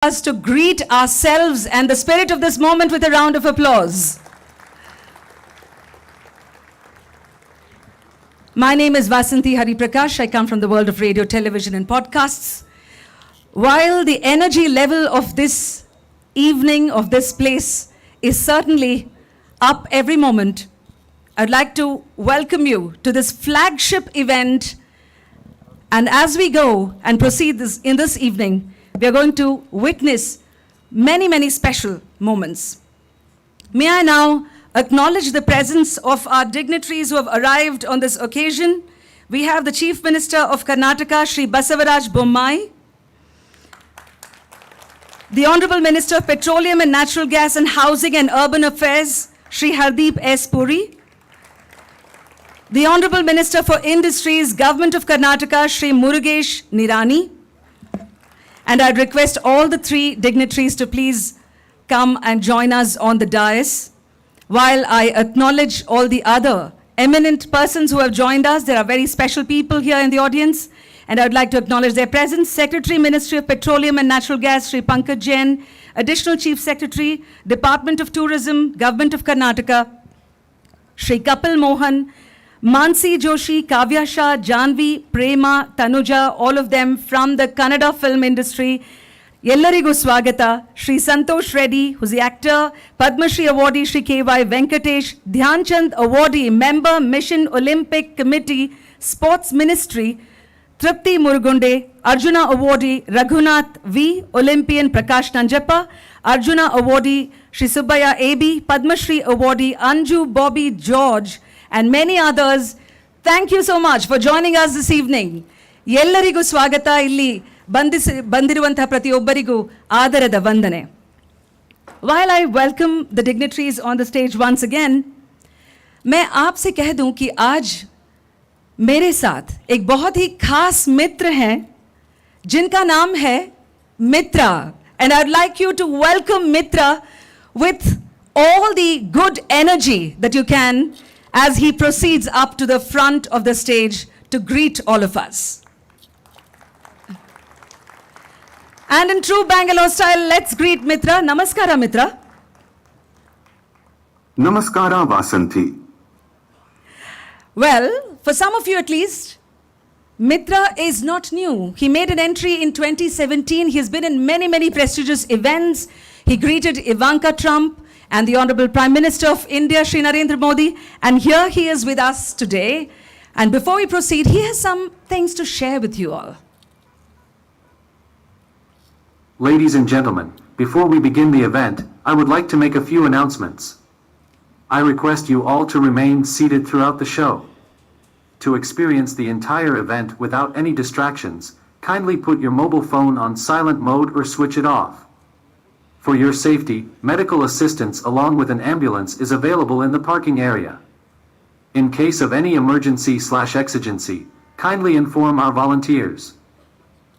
us to greet ourselves and the spirit of this moment with a round of applause. My name is Vasanthi Hariprakash. I come from the world of radio, television, and podcasts. While the energy level of this evening, of this place, is certainly up every moment, I'd like to welcome you to this flagship event. And as we go and proceed in this evening, we are going to witness many, many special moments. May I now acknowledge the presence of our dignitaries who have arrived on this occasion. We have the Chief Minister of Karnataka, Shri Basavaraj Bommai, the Honorable Minister of Petroleum and Natural Gas and Housing and Urban Affairs, Shri Hardeep S. Puri, the Honorable Minister for Industries, Government of Karnataka, Shri Murugesh Nirani. And I'd request all the three dignitaries to please come and join us on the dais. While I acknowledge all the other eminent persons who have joined us, there are very special people here in the audience, and I'd like to acknowledge their presence. Secretary, Ministry of Petroleum and Natural Gas, Shri Pankaj Jain, Additional Chief Secretary, Department of Tourism, Government of Karnataka, Shri Kapil Mohan, Mansi Joshi, Kavya Shah, Janvi, Prema, Tanuja, all of them from the Kannada film industry. Yellarigu Swagata, Shri Santosh Reddy, who's the actor, Padma Shri awardee Shri K.Y. Venkatesh, Dhyan Chand awardee, member, Mission Olympic Committee, Sports Ministry, Tripti Murugunde, Arjuna awardee, Raghunath V, Olympian Prakash Nanjappa, Arjuna awardee, Shri Subbaya A.B., Padma Shri awardee, Anju Bobby George, and many others. Thank you so much for joining us this evening. Yellarigu swagata illi ಬಂದಿರುವಂತಹ ಪ್ರತಿಯೊಬ್ಬರಿಗೂ ಆದರದ ವಂದನೆ. While I welcome the dignitaries on the stage once again, मैं आपसे कह दूं कि आज मेरे साथ एक बहुत ही खास मित्र हैं जिनका नाम है मित्रा, and I'd like you to welcome Mitra with all the good energy that you can as he proceeds up to the front of the stage to greet all of us. And in true Bangalore style, let's greet Mitra. Namaskara, Mitra. Namaskara, Vasanthi. Well, for some of you at least, Mitra is not new. He made an entry in 2017. He has been in many, many prestigious events. He greeted Ivanka Trump and the Honorable Prime Minister of India, Shri Narendra Modi. And here he is with us today. And before we proceed, he has some things to share with you all. Ladies and gentlemen, before we begin the event, I would like to make a few announcements. I request you all to remain seated throughout the show. To experience the entire event without any distractions, kindly put your mobile phone on silent mode or switch it off. For your safety, medical assistance along with an ambulance is available in the parking area. In case of any emergency/exigency, kindly inform our volunteers.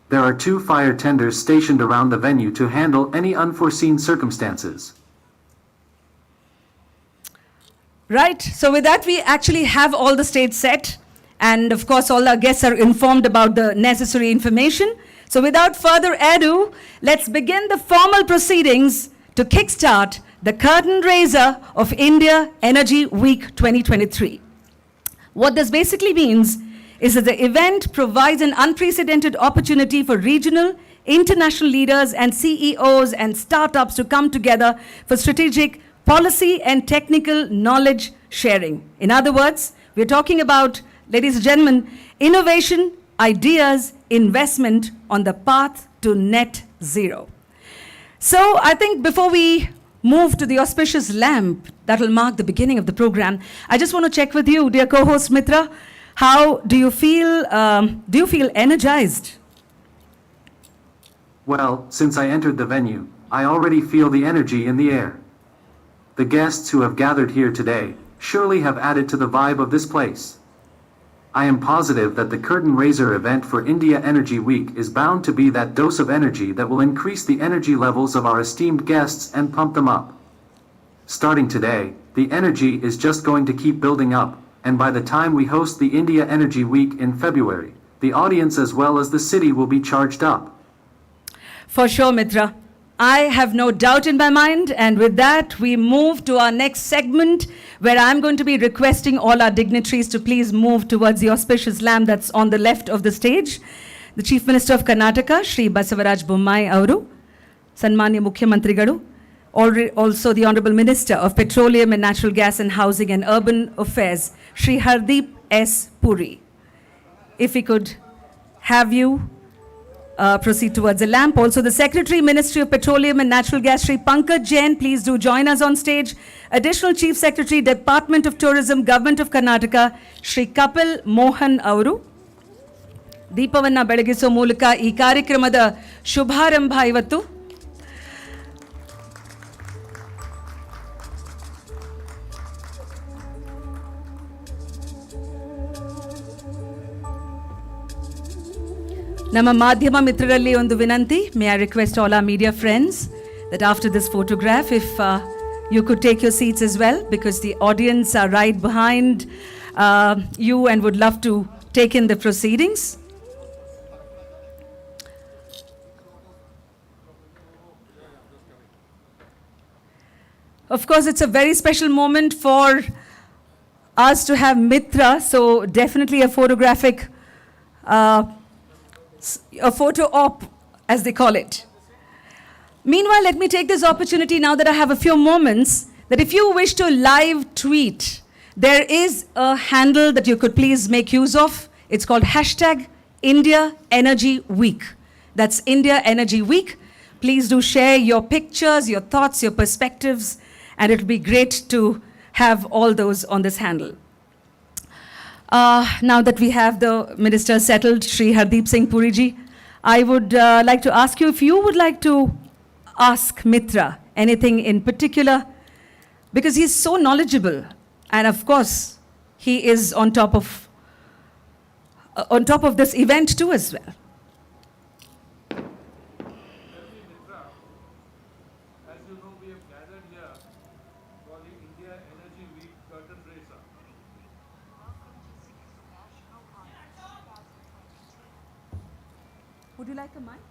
There are 2 fire tenders stationed around the venue to handle any unforeseen circumstances. Right, so with that we actually have all the stage set, and of course all our guests are informed about the necessary information. So without further ado, let's begin the formal proceedings to kickstart the curtain raiser of India Energy Week 2023. What this basically means is that the event provides an unprecedented opportunity for regional, international leaders and CEOs and startups to come together for strategic policy and technical knowledge sharing. In other words, we're talking about, ladies and gentlemen, innovation, ideas, investment on the path to net zero. So I think before we move to the auspicious lamp that will mark the beginning of the program, I just want to check with you, dear co-host Mitra, how do you feel energized? Well, since I entered the venue, I already feel the energy in the air. The guests who have gathered here today surely have added to the vibe of this place. I am positive that the curtain raiser event for India Energy Week is bound to be that dose of energy that will increase the energy levels of our esteemed guests and pump them up. Starting today, the energy is just going to keep building up, and by the time we host the India Energy Week in February, the audience as well as the city will be charged up. For sure, Mitra. I have no doubt in my mind, and with that, we move to our next segment, where I'm going to be requesting all our dignitaries to please move towards the auspicious lamp that's on the left of the stage. The Chief Minister of Karnataka, Shri Basavaraj Bommai Avaru, Sanmanya Mukhyamantri also the Honorable Minister of Petroleum and Natural Gas and Housing and Urban Affairs, Shri Hardeep S. Puri. If we could have you proceed towards the lamp. Also, the Secretary, Ministry of Petroleum and Natural Gas, Shri Pankaj Jain, please do join us on stage. Additional Chief Secretary, Department of Tourism, Government of Karnataka, Shri Kapil Mohan Avaru. ದೀಪವನ್ನ ಬೆಳಗಿಸೋ ಮೂಲಕ ಈ ಕಾರ್ಯಕ್ರಮದ ಶುಭಾರಂಭ ಇವತ್ತು. ನಮ್ಮ ಮಾಧ್ಯಮ ಮಿತ್ರರಲ್ಲಿ ಒಂದು ವಿನಂತಿ. May I request all our media friends that after this photograph, if you could take your seats as well, because the audience are right behind you and would love to take in the proceedings. Of course, it's a very special moment for us to have Mitra, so definitely a photographic a photo op, as they call it. Meanwhile, let me take this opportunity now that I have a few moments, that if you wish to live tweet, there is a handle that you could please make use of. It's called #IndiaEnergyWeek. That's India Energy Week. Please do share your pictures, your thoughts, your perspectives, and it will be great to have all those on this handle. Now that we have the minister settled, Shri Hardeep Singh Puri ji, I would like to ask you if you would like to ask Mitra anything in particular, because he's so knowledgeable, and of course he is on top of this event too as well. As you know, we have gathered here for the India Energy Week curtain raiser. Would you like a mic?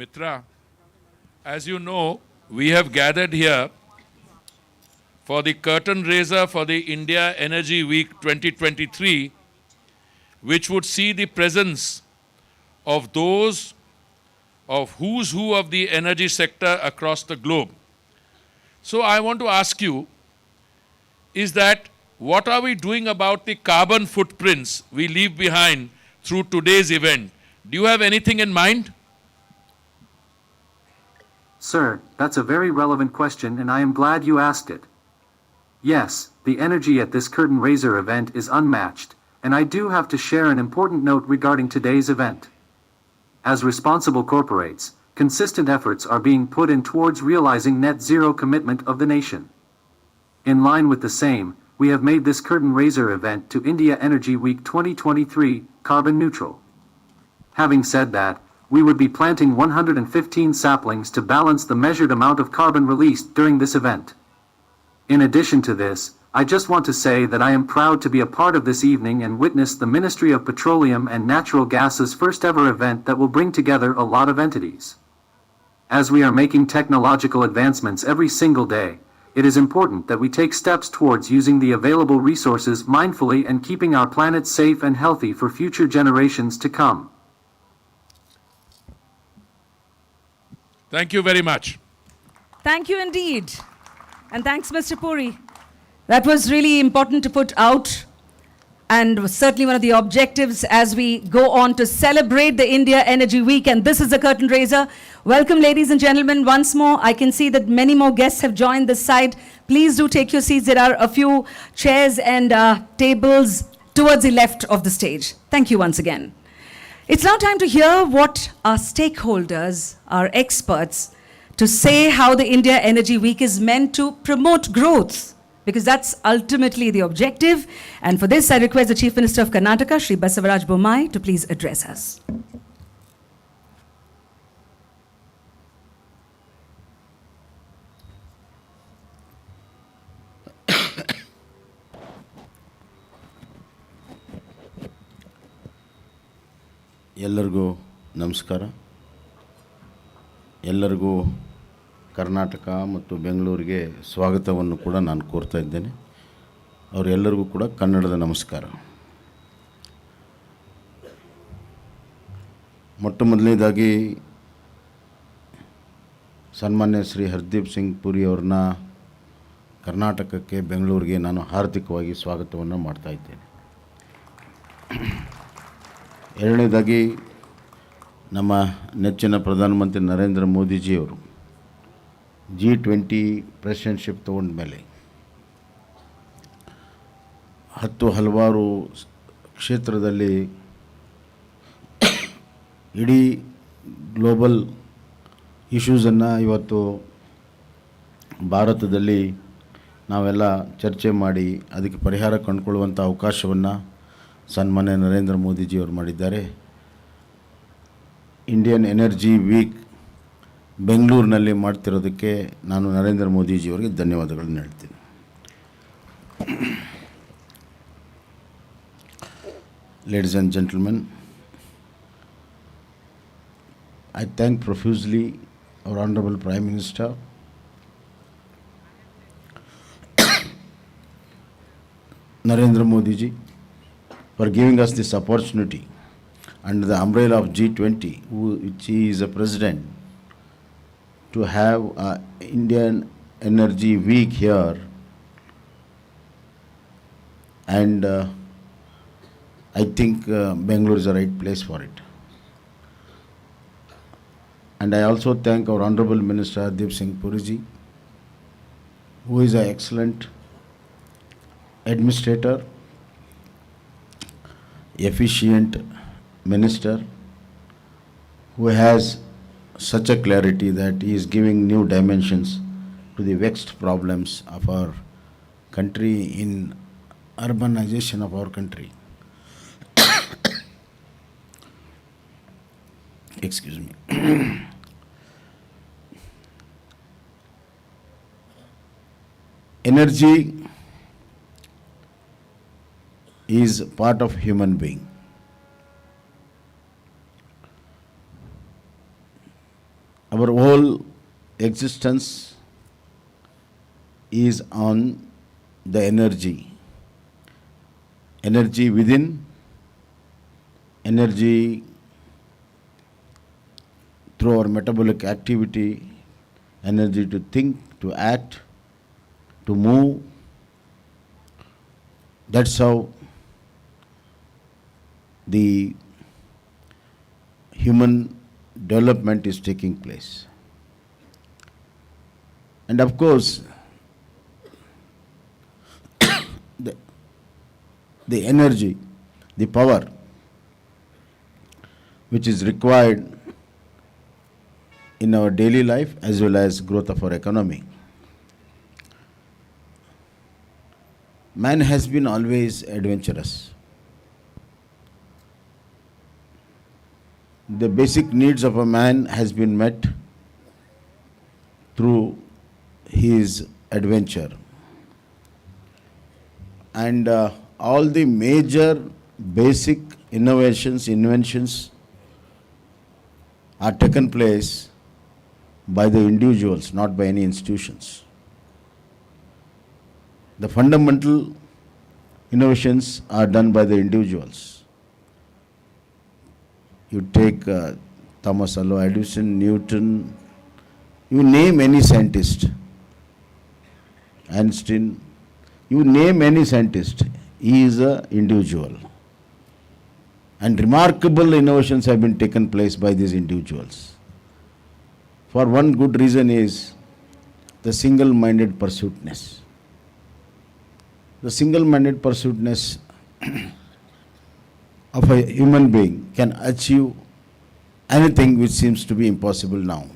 Mitra, as you know, we have gathered here for the curtain raiser for the India Energy Week 2023, which would see the presence of those of who's who of the energy sector across the globe. So I want to ask you, is that what are we doing about the carbon footprints we leave behind through today's event? Do you have anything in mind? Sir, that's a very relevant question and I am glad you asked it. Yes, the energy at this curtain raiser event is unmatched, and I do have to share an important note regarding today's event. As responsible corporates, consistent efforts are being put in towards realizing net zero commitment of the nation. In line with the same, we have made this curtain raiser event to India Energy Week 2023 carbon neutral. Having said that, we would be planting 115 saplings to balance the measured amount of carbon released during this event. In addition to this, I just want to say that I am proud to be a part of this evening and witness the Ministry of Petroleum and Natural Gas's first ever event that will bring together a lot of entities. As we are making technological advancements every single day, it is important that we take steps towards using the available resources mindfully and keeping our planet safe and healthy for future generations to come. Thank you very much. Thank you indeed. And thanks, Mr. Puri. That was really important to put out, and certainly one of the objectives as we go on to celebrate the India Energy Week. And this is the curtain raiser. Welcome, ladies and gentlemen, once more. I can see that many more guests have joined this side. Please do take your seats. There are a few chairs and tables towards the left of the stage. Thank you once again. It's now time to hear what our stakeholders, our experts, to say how the India Energy Week is meant to promote growth, because that's ultimately the objective. And for this, I request the Chief Minister of Karnataka, Shri Basavaraj Bommai, to please address us. ಎಲ್ಲರಿಗೂ ನಮಸ್ಕಾರ. ಎಲ್ಲರಿಗೂ ಕರ್ನಾಟಕ ಮತ್ತು ಬೆಂಗಳೂರಿಗೆ ಸ್ವಾಗತವನ್ನು ಕೂಡ ನಾನು ಕೋರ್ತಾ ಇದ್ದೇನೆ. ಅವರೆಲ್ಲರಿಗೂ ಕೂಡ ಕನ್ನಡದ ನಮಸ್ಕಾರ. ಮೊಟ್ಟ ಮೊದಲನೇದಾಗಿ ಸನ್ಮಾನ್ಯ ಶ್ರೀ ಹರ್ದೀಪ್ ಸಿಂಗ್ ಪುರಿ ಅವ್ರನ್ನ ಕರ್ನಾಟಕಕ್ಕೆ, ಬೆಂಗಳೂರಿಗೆ ನಾನು ಹಾರ್ದಿಕವಾಗಿ ಸ್ವಾಗತವನ್ನು ಮಾಡ್ತಾ ಇದ್ದೇನೆ. ಎರಡನೇದಾಗಿ ನಮ್ಮ ನೆಚ್ಚಿನ ಪ್ರಧಾನಮಂತ್ರಿ ನರೇಂದ್ರ ಮೋದಿಜಿಯವರು G20 ಪ್ರೆಸಿಡೆಂಟ್ಶಿಪ್ ತಗೊಂಡ ಮೇಲೆ ಹಲವಾರು ಕ್ಷೇತ್ರದಲ್ಲಿ ಇಡೀ ಗ್ಲೋಬಲ್ ಇಶ್ಯೂಸನ್ನು ಇವತ್ತು ಭಾರತದಲ್ಲಿ ನಾವೆಲ್ಲ ಚರ್ಚೆ ಮಾಡಿ ಅದಕ್ಕೆ ಪರಿಹಾರ ಕಂಡುಕೊಳ್ಳುವಂಥ ಅವಕಾಶವನ್ನು ಸನ್ಮಾನ್ಯ ನರೇಂದ್ರ ಮೋದಿಜಿಯವರು ಮಾಡಿದ್ದಾರೆ. ಇಂಡಿಯನ್ ಎನರ್ಜಿ ವೀಕ್ ಬೆಂಗಳೂರಿನಲ್ಲಿ ಮಾಡ್ತಿರೋದಕ್ಕೆ ನಾನು ನರೇಂದ್ರ ಮೋದಿಜಿಯವರಿಗೆ ಧನ್ಯವಾದಗಳನ್ನು ಹೇಳ್ತೀನಿ. Ladies and gentlemen, I thank profusely our Honorable Prime Minister Narendra Modi ji for giving us this opportunity under the umbrella of G20, which he is a president, to have an Indian Energy Week here. And I think Bengaluru is the right place for it. And I also thank our Honorable Minister Hardip Singh Puri ji, who is an excellent administrator, efficient minister, who has such a clarity that he is giving new dimensions to the vexed problems of our country in urbanization of our country. Excuse me. Energy is part of human being. Our whole existence is on the energy. Energy within, energy through our metabolic activity, energy to think, to act, to move. That's how the human development is taking place. And of course, the energy, the power which is required in our daily life as well as growth of our economy. Man has been always adventurous. The basic needs of a man has been met through his adventure. And all the major basic inventions are taken place by the individuals, not by any institutions. The fundamental innovations are done by the individuals. You take Thomas Alva Edison, Newton, you name any scientist, Einstein, you name any scientist, he is an individual. And remarkable innovations have been taken place by these individuals. For one good reason is the single-minded pursuitness. The single-minded pursuitness of a human being can achieve anything which seems to be impossible now.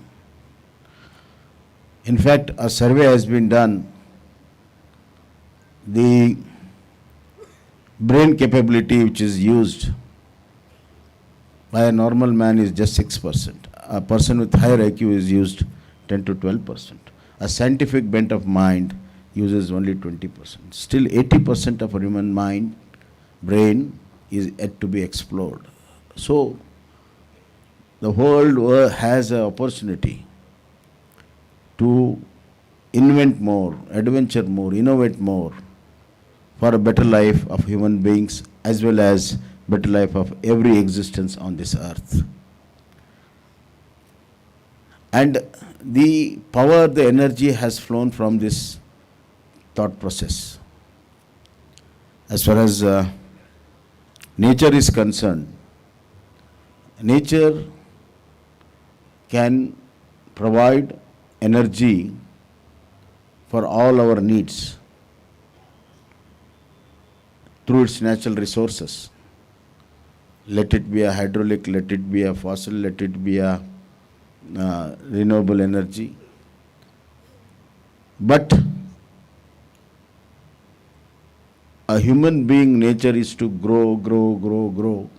In fact, a survey has been done. The brain capability which is used by a normal man is just 6%. A person with higher IQ is used 10 to 12%. A scientific bent of mind uses only 20%. Still 80% of a human mind, brain, is yet to be explored. So the world has an opportunity to invent more, adventure more, innovate more for a better life of human beings as well as better life of every existence on this earth. And the power, the energy has flown from this thought process. As far as nature is concerned, nature can provide energy for all our needs through its natural resources. Let it be a hydraulic, let it be a fossil, let it be a renewable energy. But a human being nature is to grow, grow, grow, grow.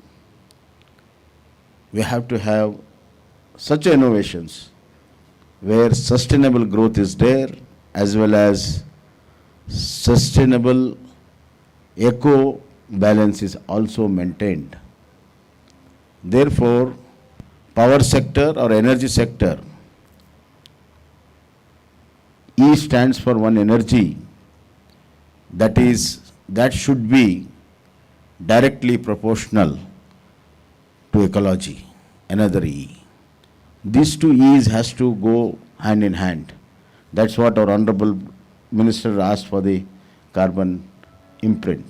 We have to have such innovations where sustainable growth is there as well as sustainable eco balance is also maintained. Therefore, power sector or energy sector, E stands for one energy that should be directly proportional to ecology, another E. These two E's has to go hand in hand. That's what our Honorable Minister asked for the carbon imprint.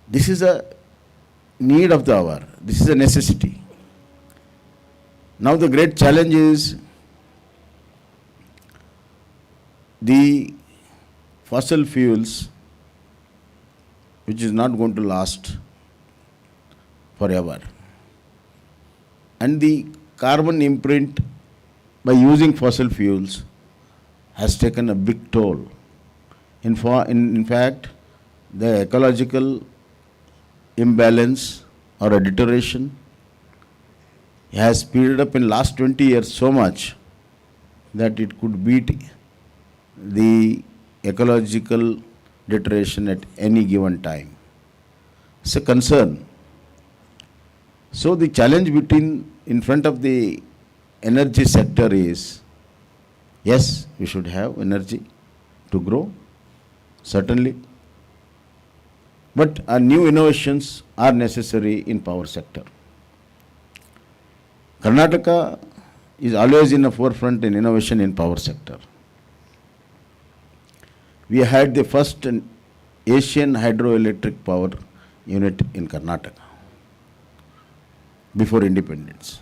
This is a need of the hour. This is a necessity. Now the great challenge is the fossil fuels, which is not going to last forever. And the carbon imprint by using fossil fuels has taken a big toll. In fact, the ecological imbalance or a deterioration has speeded up in last 20 years so much that it could beat the ecological deterioration at any given time. It's a concern. So the challenge in front of the energy sector is, yes, we should have energy to grow, certainly. But new innovations are necessary in power sector. Karnataka is always in the forefront in innovation in power sector. We had the first Asian hydroelectric power unit in Karnataka before independence.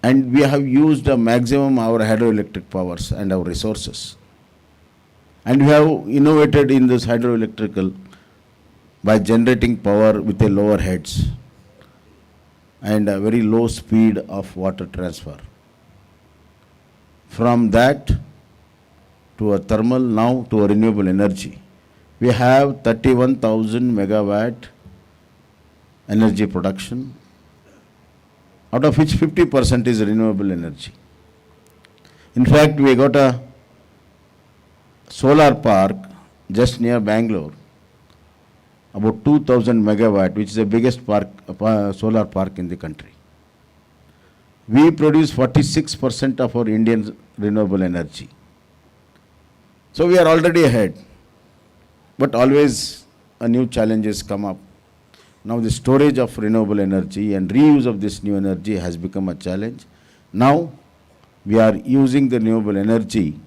And we have used a maximum our hydroelectric powers and our resources. And we have innovated in this hydroelectrical by generating power with a lower heads and a very low speed of water transfer. From that to a thermal, now to a renewable energy. We have 31,000 megawatt energy production, out of which 50% is renewable energy. In fact, we got a solar park just near Bangalore, about 2,000 megawatt, which is the biggest solar park in the country. We produce 46% of our Indian renewable energy. So we are already ahead, but always a new challenges come up. Now the storage of renewable energy and reuse of this new energy has become a challenge. Now we are using the renewable energy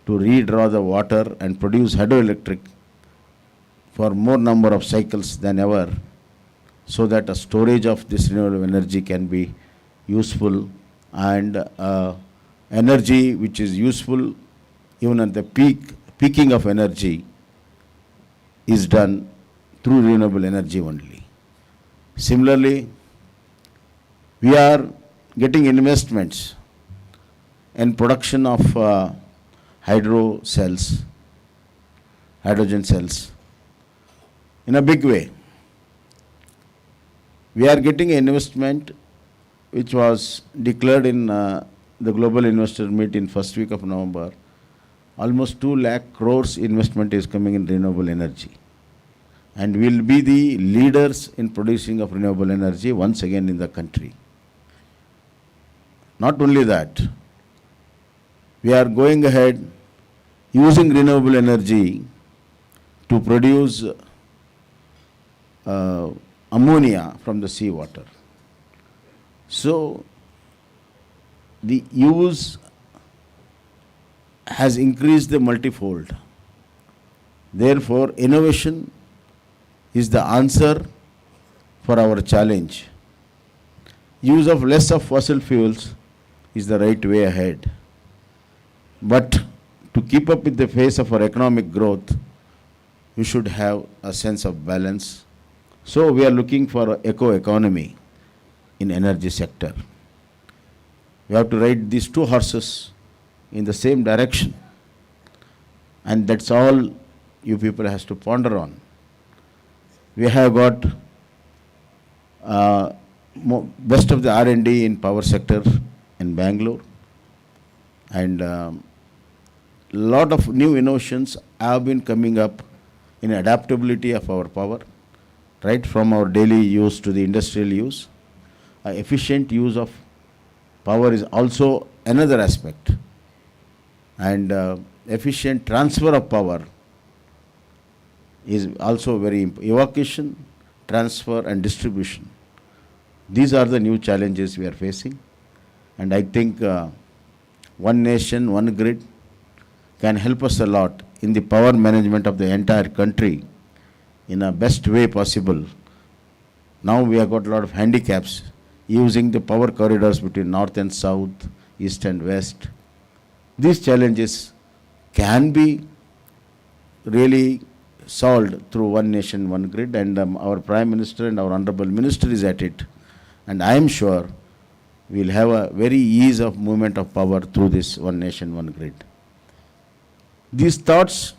to redraw the water and produce hydroelectric for more number of cycles than ever, so that a storage of this renewable energy can be useful, and energy which is useful even at the peaking of energy is done through renewable energy only. Similarly, we are getting investments in production of hydrogen cells in a big way. We are getting an investment which was declared in the Global Investor Meet in first week of November. Almost 2 lakh crores investment is coming in renewable energy. and will be the leaders in producing of renewable energy once again in the country. Not only that, we are going ahead using renewable energy to produce ammonia from the seawater. So, the use has increased the multifold. Therefore, innovation is the answer for our challenge. Use of less of fossil fuels is the right way ahead. But to keep up with the pace of our economic growth, we should have a sense of balance. So we are looking for an eco-economy in energy sector. We have to ride these two horses in the same direction. And that's all you people has to ponder on. We have got best of the R&D in power sector in Bangalore, and lot of new innovations have been coming up in adaptability of our power, right from our daily use to the industrial use. Efficient use of power is also another aspect, and efficient transfer of power is also very important. Evacuation, transfer and distribution. These are the new challenges we are facing, and I think one nation, one grid can help us a lot in the power management of the entire country in a best way possible. Now we have got a lot of handicaps using the power corridors between north and south, east and west. These challenges can be really solved through one nation, one grid, and our Prime Minister and our Honorable Minister is at it. And I am sure we will have a very ease of movement of power through this one nation, one grid. These thoughts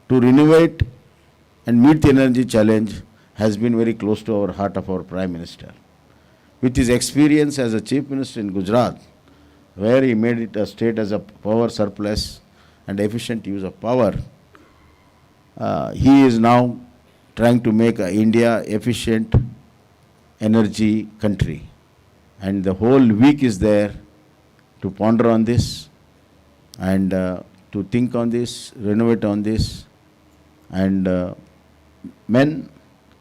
to renovate and meet the energy challenge has been very close to our heart of our Prime Minister. With his experience as a Chief Minister in Gujarat, where he made it a state as a power surplus and efficient use of power, he is now trying to make India efficient energy country. And the whole week is there to ponder on this and to think on this, renovate on this, and men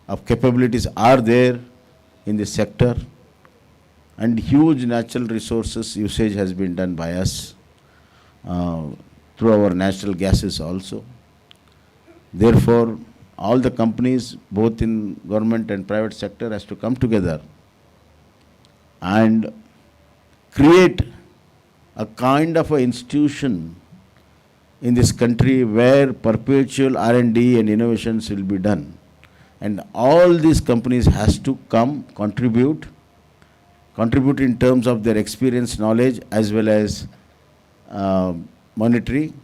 of capabilities are there in this sector, and huge natural resources usage has been done by us through our natural gases also. Therefore, all the companies, both in government and private sector, has to come together and create a kind of an institution in this country where perpetual R&D and innovations will be done. And all these companies has to come, contribute in terms of their experience, knowledge, as well as monetary,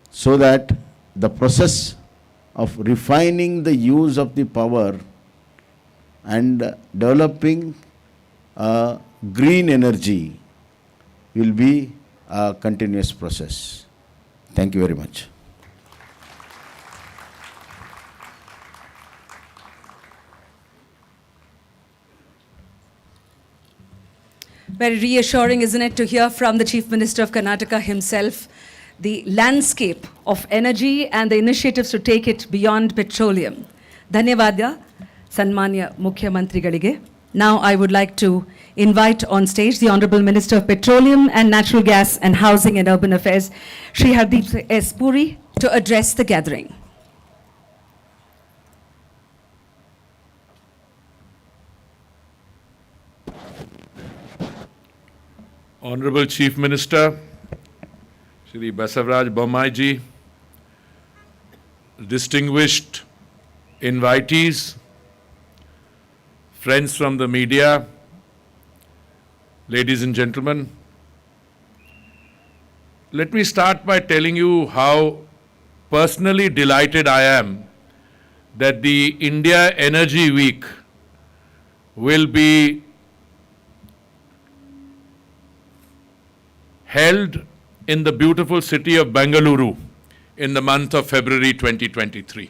so that the process of refining the use of the power and developing green energy will be a continuous process. Thank you very much. Very reassuring, isn't it, to hear from the Chief Minister of Karnataka himself the landscape of energy and the initiatives to take it beyond petroleum. Dhanyavada, Sanmanya Mukhyamantrigalige. Now I would like to invite on stage the Honorable Minister of Petroleum and Natural Gas and Housing and Urban Affairs, Shri Hardeep S. Puri, to address the gathering. Honorable Chief Minister, Shri Basavaraj Bommai ji, distinguished invitees, friends from the media, ladies and gentlemen, let me start by telling you how personally delighted I am that the India Energy Week will be held in the beautiful city of Bengaluru in the month of February 2023.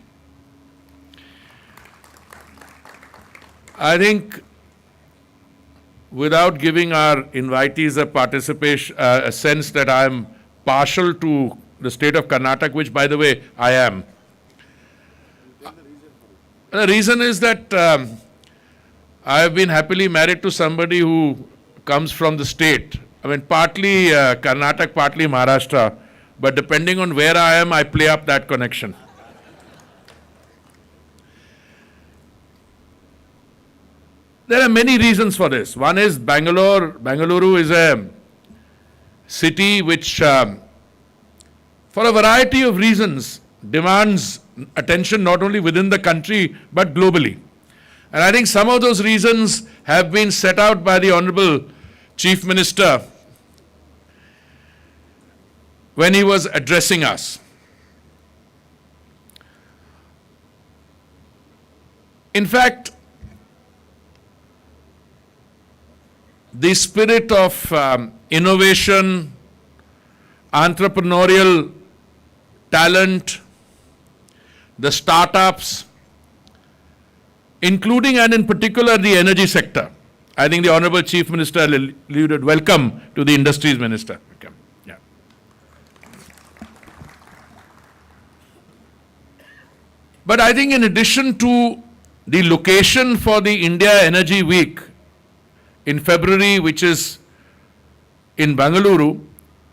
I think without giving our invitees a participation, a sense that I am partial to the state of Karnataka, which by the way, I am. The reason is that I have been happily married to somebody who comes from the state. I mean, partly Karnataka, partly Maharashtra, but depending on where I am, I play up that connection. There are many reasons for this. One is Bengaluru is a city which, for a variety of reasons, demands attention not only within the country but globally. And I think some of those reasons have been set out by the Honorable Chief Minister when he was addressing us. In fact, the spirit of innovation, entrepreneurial talent, the startups, including and in particular the energy sector. I think the Honorable Chief Minister alluded, welcome to the Industries Minister. Welcome. Yeah. But I think in addition to the location for the India Energy Week in February, which is in Bengaluru,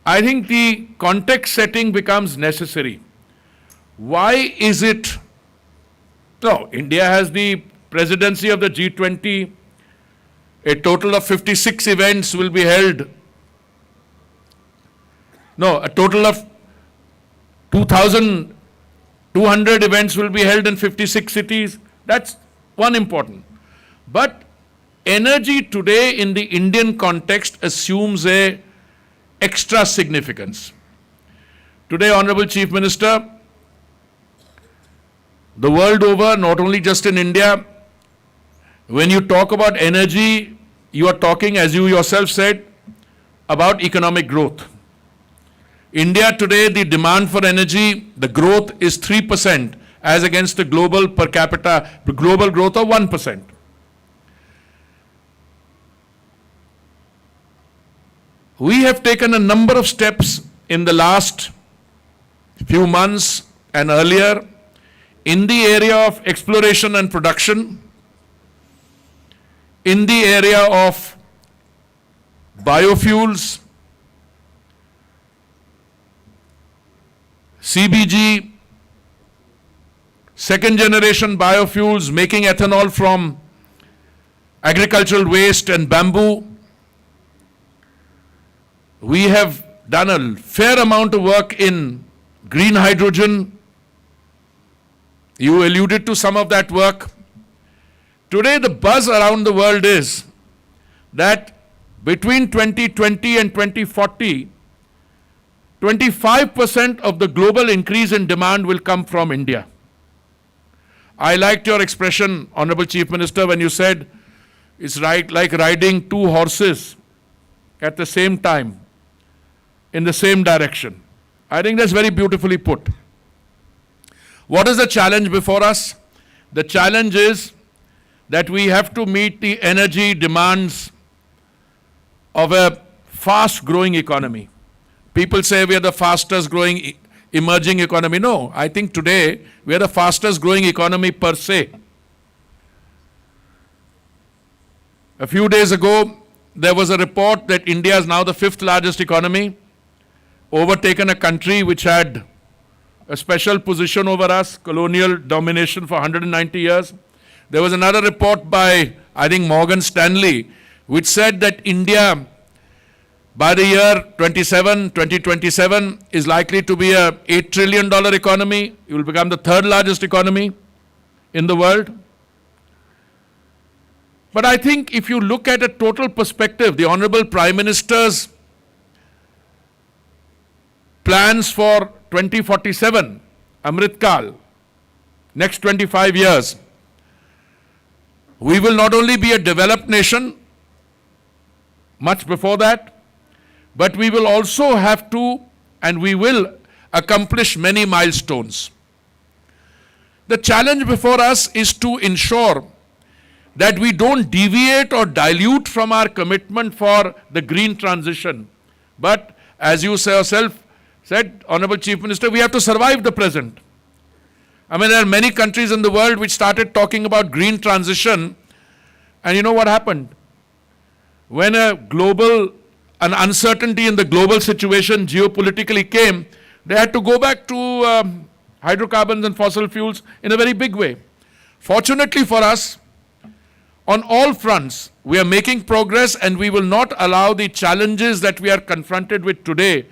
I think the context setting becomes necessary. Why is it? No, India has the presidency of the G20. A total of 56 events will be held. No, a total of 2,200 events will be held in 56 cities. That's one important. But energy today in the Indian context assumes a extra significance. Today, Honorable Chief Minister, the world over, not only just in India, when you talk about energy, you are talking, as you yourself said, about economic growth. India today, the demand for energy, the growth is 3% as against the global per capita, the global growth of 1%. We have taken a number of steps in the last few months and earlier in the area of exploration and production, in the area of biofuels, CBG, second generation biofuels, making ethanol from agricultural waste and bamboo. We have done a fair amount of work in green hydrogen. You alluded to some of that work. Today, the buzz around the world is that between 2020 and 2040, 25% of the global increase in demand will come from India. I liked your expression, Honorable Chief Minister, when you said it's like riding two horses at the same time, in the same direction. I think that's very beautifully put. What is the challenge before us? The challenge is that we have to meet the energy demands of a fast growing economy. People say we are the fastest growing emerging economy. No, I think today we are the fastest growing economy per se. A few days ago, there was a report that India is now the 5th largest economy, overtaken a country which had a special position over us, colonial domination for 190 years. There was another report by, I think, Morgan Stanley, which said that India, by the year 2027, is likely to be a $8 trillion economy. It will become the 3rd largest economy in the world. But I think if you look at a total perspective, the Honorable Prime Minister's plans for 2047, Amrit Kal, next 25 years, we will not only be a developed nation, much before that, but we will also have to, and we will accomplish many milestones. The challenge before us is to ensure that we don't deviate or dilute from our commitment for the green transition. But as you yourself said, Honorable Chief Minister, we have to survive the present. I mean, there are many countries in the world which started talking about green transition, and you know what happened? When an uncertainty in the global situation geopolitically came, they had to go back to hydrocarbons and fossil fuels in a very big way. Fortunately for us, on all fronts, we are making progress, and we will not allow the challenges that we are confronted with today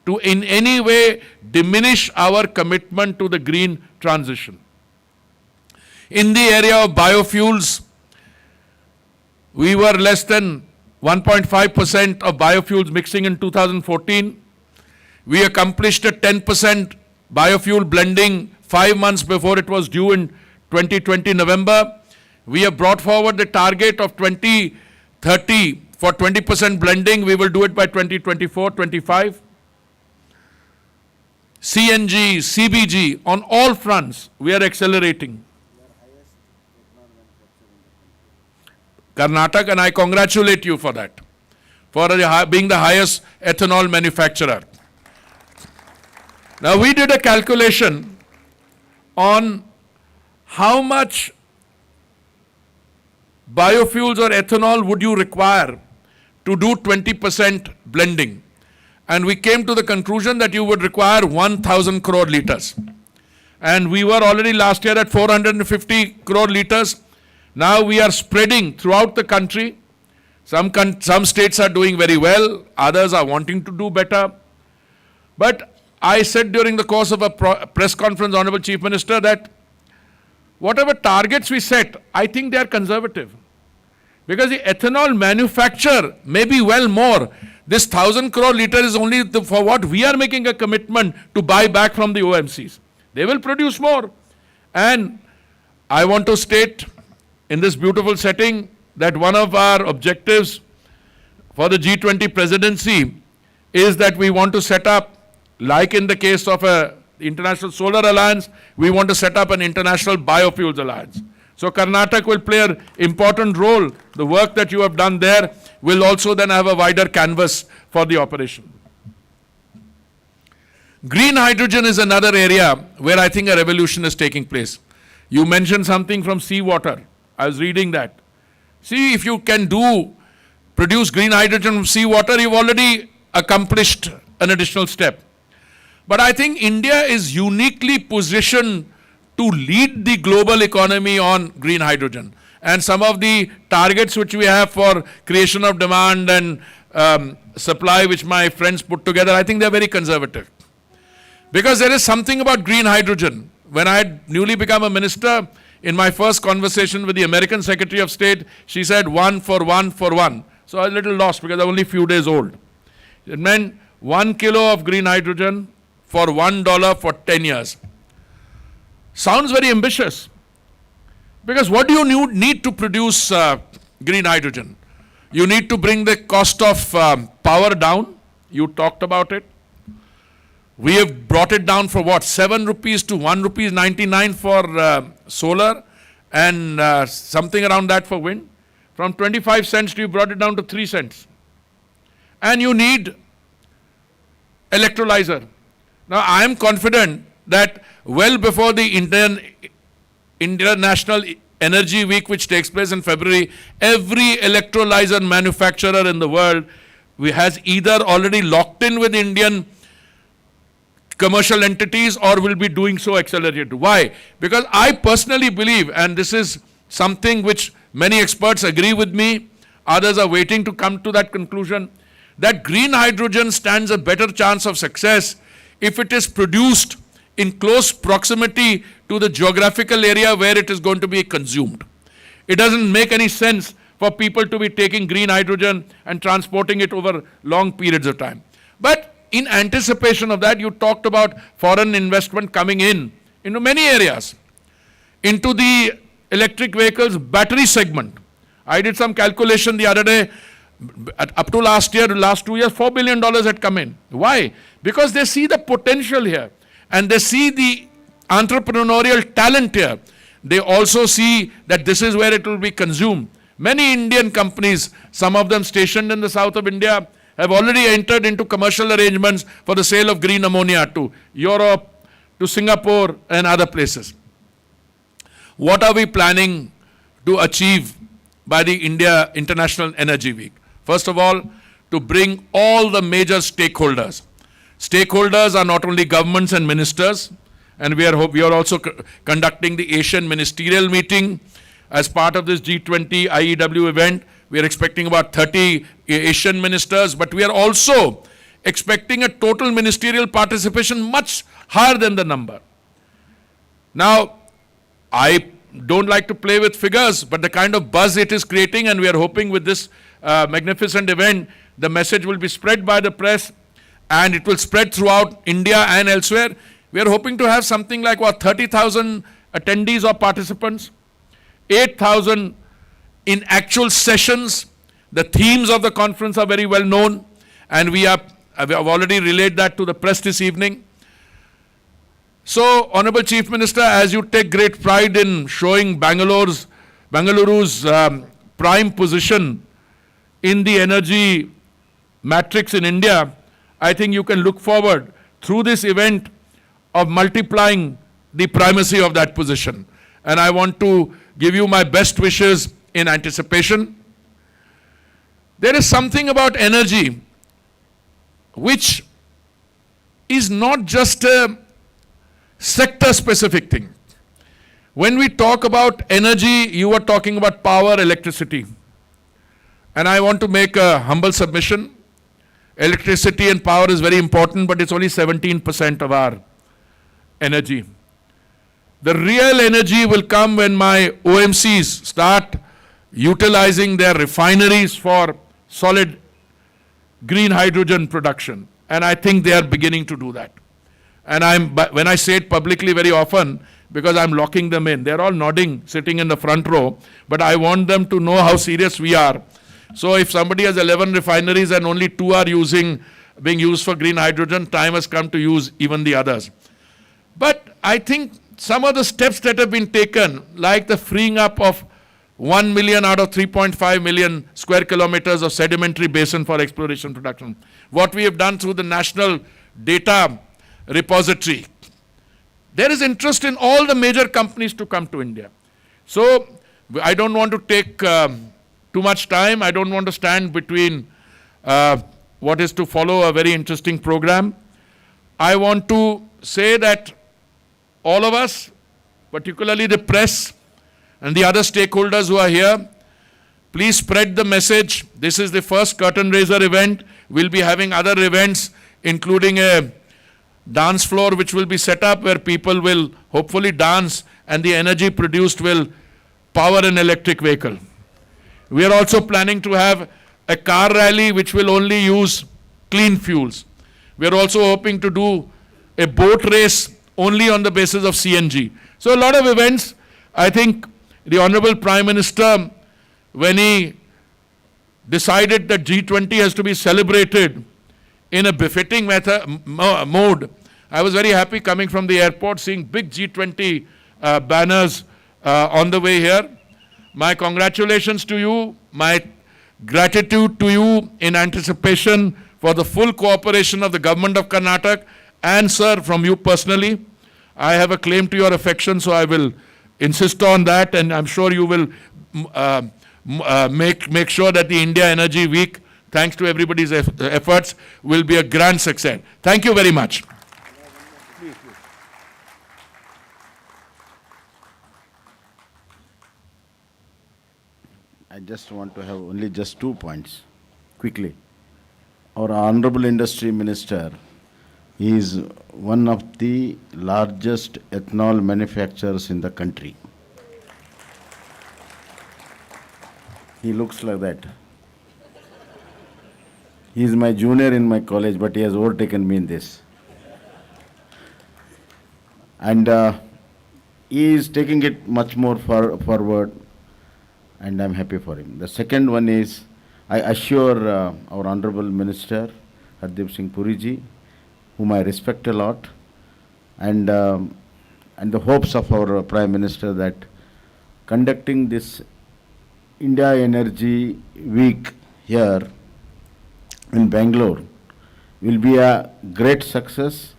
to in any way diminish our commitment to the green transition. In the area of biofuels, we were less than 1.5% of biofuels mixing in 2014. We accomplished a 10% biofuel blending 5 months before it was due in 2020 November. We have brought forward the target of 2030 for 20% blending. We will do it by 2024-25. CNG, CBG, on all fronts, we are accelerating. Karnataka, and I congratulate you for that, for being the highest ethanol manufacturer. Now, we did a calculation on how much biofuels or ethanol would you require to do 20% blending. And we came to the conclusion that you would require 1,000 crore liters. And we were already last year at 450 crore liters. Now we are spreading throughout the country. Some states are doing very well, others are wanting to do better. But I said during the course of a press conference, Honorable Chief Minister, that whatever targets we set, I think they are conservative. Because the ethanol manufacture may be well more. This 1,000 crore litre is only for what we are making a commitment to buy back from the OMCs. They will produce more. And I want to state in this beautiful setting that one of our objectives for the G20 presidency is that we want to set up, like in the case of a International Solar Alliance, we want to set up an International Biofuels Alliance. So Karnataka will play an important role. The work that you have done there will also then have a wider canvas for the operation. Green hydrogen is another area where I think a revolution is taking place. You mentioned something from seawater. I was reading that. See, if you can produce green hydrogen from seawater, you've already accomplished an additional step. But I think India is uniquely positioned to lead the global economy on green hydrogen. And some of the targets which we have for creation of demand and supply, which my friends put together, I think they're very conservative. Because there is something about green hydrogen. When I had newly become a minister, in my first conversation with the American Secretary of State, she said 1 for 1 for 1. So I was a little lost because I'm only a few days old. It meant 1 kilo of green hydrogen for $1 for 10 years. Sounds very ambitious. Because what do you need to produce green hydrogen? You need to bring the cost of power down. You talked about it. We have brought it down for what? 7 rupees to 1 rupees 99 for solar and something around that for wind. From 25 cents, you brought it down to 3 cents. And you need electrolyzer. Now, I am confident that well before the International Energy Week, which takes place in February, every electrolyzer manufacturer in the world has either already locked in with Indian commercial entities or will be doing so accelerated. Why? Because I personally believe, and this is something which many experts agree with me, others are waiting to come to that conclusion, that green hydrogen stands a better chance of success if it is produced in close proximity to the geographical area where it is going to be consumed. It doesn't make any sense for people to be taking green hydrogen and transporting it over long periods of time. But in anticipation of that, you talked about foreign investment coming into many areas, into the electric vehicles battery segment. I did some calculation the other day. Up to last year, last 2 years, $4 billion had come in. Why? Because they see the potential here and they see the entrepreneurial talent here. they also see that this is where it will be consumed. Many Indian companies, some of them stationed in the south of India, have already entered into commercial arrangements for the sale of green ammonia to Europe, to Singapore and other places. What are we planning to achieve by the India International Energy Week? First of all, to bring all the major stakeholders. Stakeholders are not only governments and ministers, and we are also conducting the Asian Ministerial Meeting as part of this G20 IEW event. We are expecting about 30 Asian ministers, but we are also expecting a total ministerial participation much higher than the number. Now, I don't like to play with figures, but the kind of buzz it is creating, and we are hoping with this magnificent event, the message will be spread by the press and it will spread throughout India and elsewhere. We are hoping to have something like 30,000 attendees or participants, 8,000 in actual sessions. The themes of the conference are very well known, and we have already relayed that to the press this evening. So, Honorable Chief Minister, as you take great pride in showing Bengaluru's prime position in the energy matrix in India, I think you can look forward through this event of multiplying the primacy of that position. And I want to give you my best wishes in anticipation. There is something about energy which is not just a sector-specific thing. When we talk about energy, you are talking about power, electricity. And I want to make a humble submission. Electricity and power is very important, but it's only 17% of our energy. The real energy will come when my OMCs start utilizing their refineries for solid green hydrogen production. And I think they are beginning to do that. And when I say it publicly very often, because I'm locking them in, they're all nodding, sitting in the front row, but I want them to know how serious we are. So if somebody has 11 refineries and only 2 are being used for green hydrogen, time has come to use even the others. But I think some of the steps that have been taken, like the freeing up of 1 million out of 3.5 million square kilometers of sedimentary basin for exploration production, what we have done through the National Data Repository, there is interest in all the major companies to come to India. So I don't want to take too much time. I don't want to stand between what is to follow a very interesting program. I want to say that all of us, particularly the press and the other stakeholders who are here, please spread the message. This is the first curtain raiser event. We'll be having other events, including a dance floor which will be set up where people will hopefully dance and the energy produced will power an electric vehicle. We are also planning to have a car rally which will only use clean fuels. We are also hoping to do a boat race only on the basis of CNG. So a lot of events. I think the Honorable Prime Minister, when he decided that G20 has to be celebrated in a befitting mode, I was very happy coming from the airport, seeing big G20 banners on the way here. My congratulations to you, my gratitude to you in anticipation for the full cooperation of the government of Karnataka, and sir, from you personally. I have a claim to your affection, so I will insist on that, and I'm sure you will make sure that the India Energy Week, thanks to everybody's efforts, will be a grand success. Thank you very much. I just want to have only just 2 points, quickly. Our Honorable Industry Minister is one of the largest ethanol manufacturers in the country. He looks like that. He is my junior in my college, but he has overtaken me in this. And he is taking it much more forward, and I'm happy for him. The second one is, I assure our Honorable Minister, Hardeep Singh Puri ji, whom I respect a lot, and the hopes of our Prime Minister that conducting this India Energy Week here in Bengaluru will be a great success,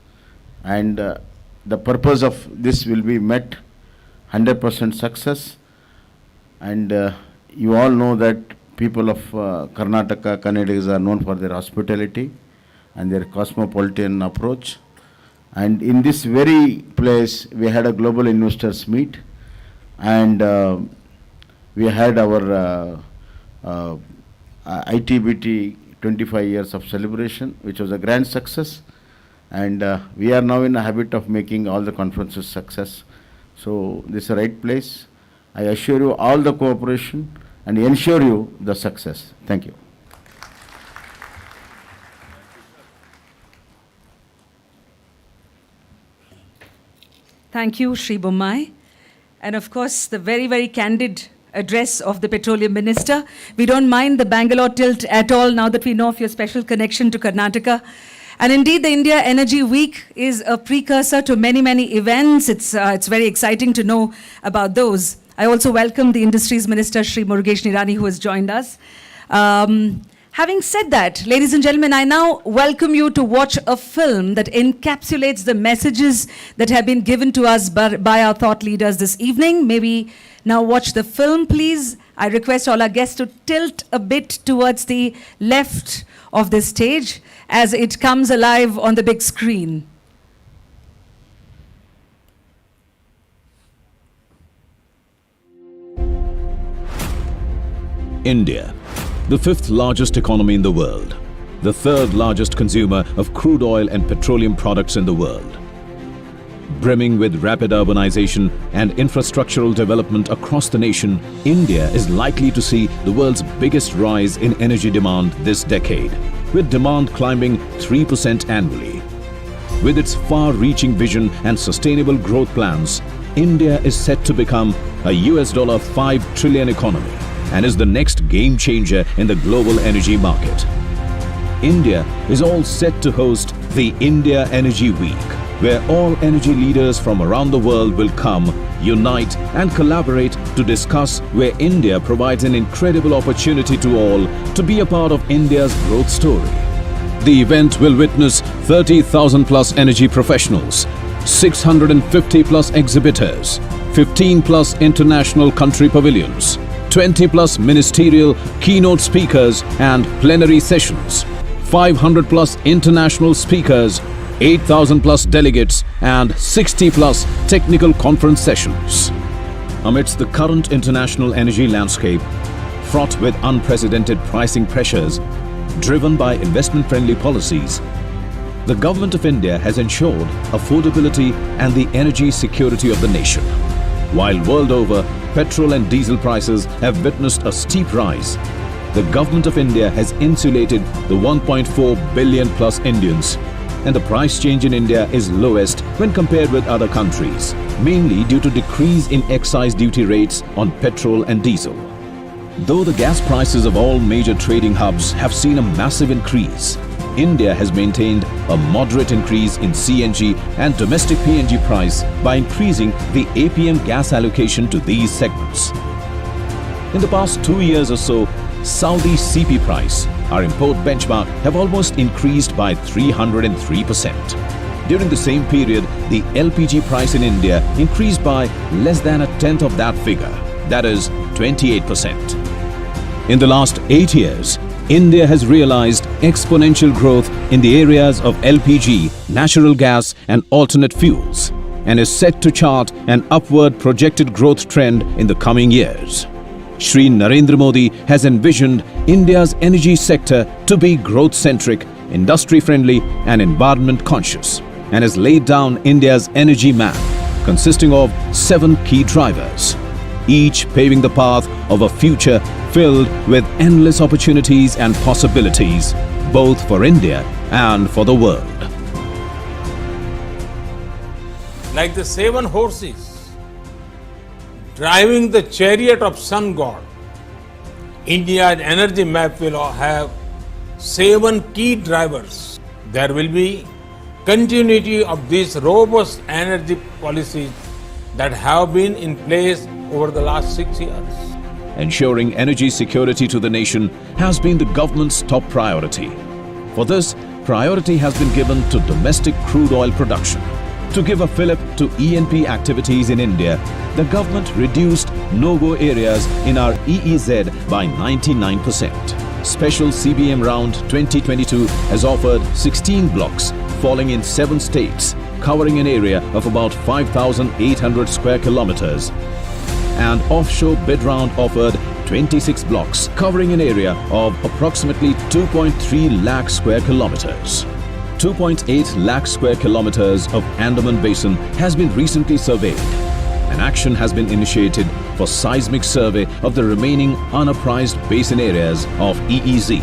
and the purpose of this will be met 100% success. And you all know that people of Karnataka, Kannadigas are known for their hospitality and their cosmopolitan approach. And in this very place, we had a global investors meet, and we had our ITBT 25 years of celebration, which was a grand success. And we are now in a habit of making all the conferences success. So this is the right place. I assure you all the cooperation and ensure you the success. Thank you. Thank you, Shri Bommai. And of course, the very, very candid address of the Petroleum Minister. We don't mind the Bangalore tilt at all now that we know of your special connection to Karnataka. And indeed, the India Energy Week is a precursor to many, many events. It's very exciting to know about those. I also welcome the Industries Minister, Shri Murugesh Nirani, who has joined us. Having said that, ladies and gentlemen, I now welcome you to watch a film that encapsulates the messages that have been given to us by our thought leaders this evening. May we now watch the film, please. I request all our guests to tilt a bit towards the left of the stage as it comes alive on the big screen. India, the fifth largest economy in the world, the third largest consumer of crude oil and petroleum products in the world. Brimming with rapid urbanization and infrastructural development across the nation, India is likely to see the world's biggest rise in energy demand this decade, with demand climbing 3% annually. With its far-reaching vision and sustainable growth plans, India is set to become a $5 trillion economy and is the next game changer in the global energy market. India is all set to host the India Energy Week, where all energy leaders from around the world will come, unite and collaborate to discuss where India provides an incredible opportunity to all to be a part of India's growth story. The event will witness 30,000 plus energy professionals, 650 plus exhibitors, 15 plus international country pavilions, 20 plus ministerial keynote speakers and plenary sessions, 500 plus international speakers, 8,000 plus delegates and 60 plus technical conference sessions. Amidst the current international energy landscape, fraught with unprecedented pricing pressures, driven by investment-friendly policies, the Government of India has ensured affordability and the energy security of the nation. While world over, petrol and diesel prices have witnessed a steep rise, the Government of India has insulated the 1.4 billion plus Indians, and the price change in India is lowest when compared with other countries, mainly due to decrease in excise duty rates on petrol and diesel. Though the gas prices of all major trading hubs have seen a massive increase, India has maintained a moderate increase in CNG and domestic PNG price by increasing the APM gas allocation to these segments. In the past 2 years or so, Saudi CP price, our import benchmark, have almost increased by 303%. During the same period, the LPG price in India increased by less than a tenth of that figure, that is 28%. In the last 8 years, India has realized exponential growth in the areas of LPG, natural gas and alternate fuels, and is set to chart an upward projected growth trend in the coming years. Shri Narendra Modi has envisioned India's energy sector to be growth-centric, industry-friendly and environment-conscious, and has laid down India's energy map, consisting of 7 key drivers, each paving the path of a future filled with endless opportunities and possibilities, both for India and for the world. Like the 7 horses driving the chariot of sun god, India's energy map will have 7 key drivers. There will be continuity of these robust energy policies that have been in place over the last 6 years. Ensuring energy security to the nation has been the government's top priority. For this, priority has been given to domestic crude oil production. To give a fillip to E&P activities in India, the government reduced no-go areas in our EEZ by 99%. Special CBM Round 2022 has offered 16 blocks falling in 7 states, covering an area of about 5,800 square kilometers. And offshore bid round offered 26 blocks covering an area of approximately 2.3 lakh square kilometers. 2.8 lakh square kilometers of Andaman Basin has been recently surveyed. An action has been initiated for seismic survey of the remaining unapprised basin areas of EEZ.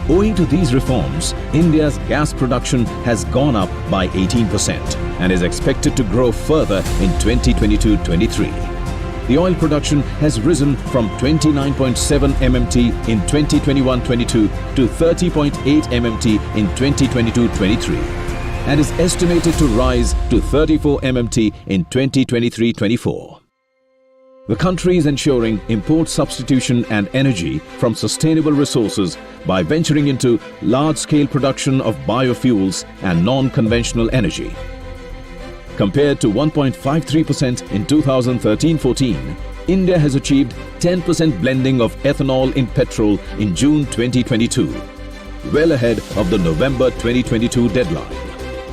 Owing to these reforms, India's gas production has gone up by 18% and is expected to grow further in 2022-23. The oil production has risen from 29.7 MMT in 2021-22 to 30.8 MMT in 2022-23 and is estimated to rise to 34 MMT in 2023-24. The country is ensuring import substitution and energy from sustainable resources by venturing into large-scale production of biofuels and non-conventional energy. Compared to 1.53% in 2013-14, India has achieved 10% blending of ethanol in petrol in June 2022, well ahead of the November 2022 deadline.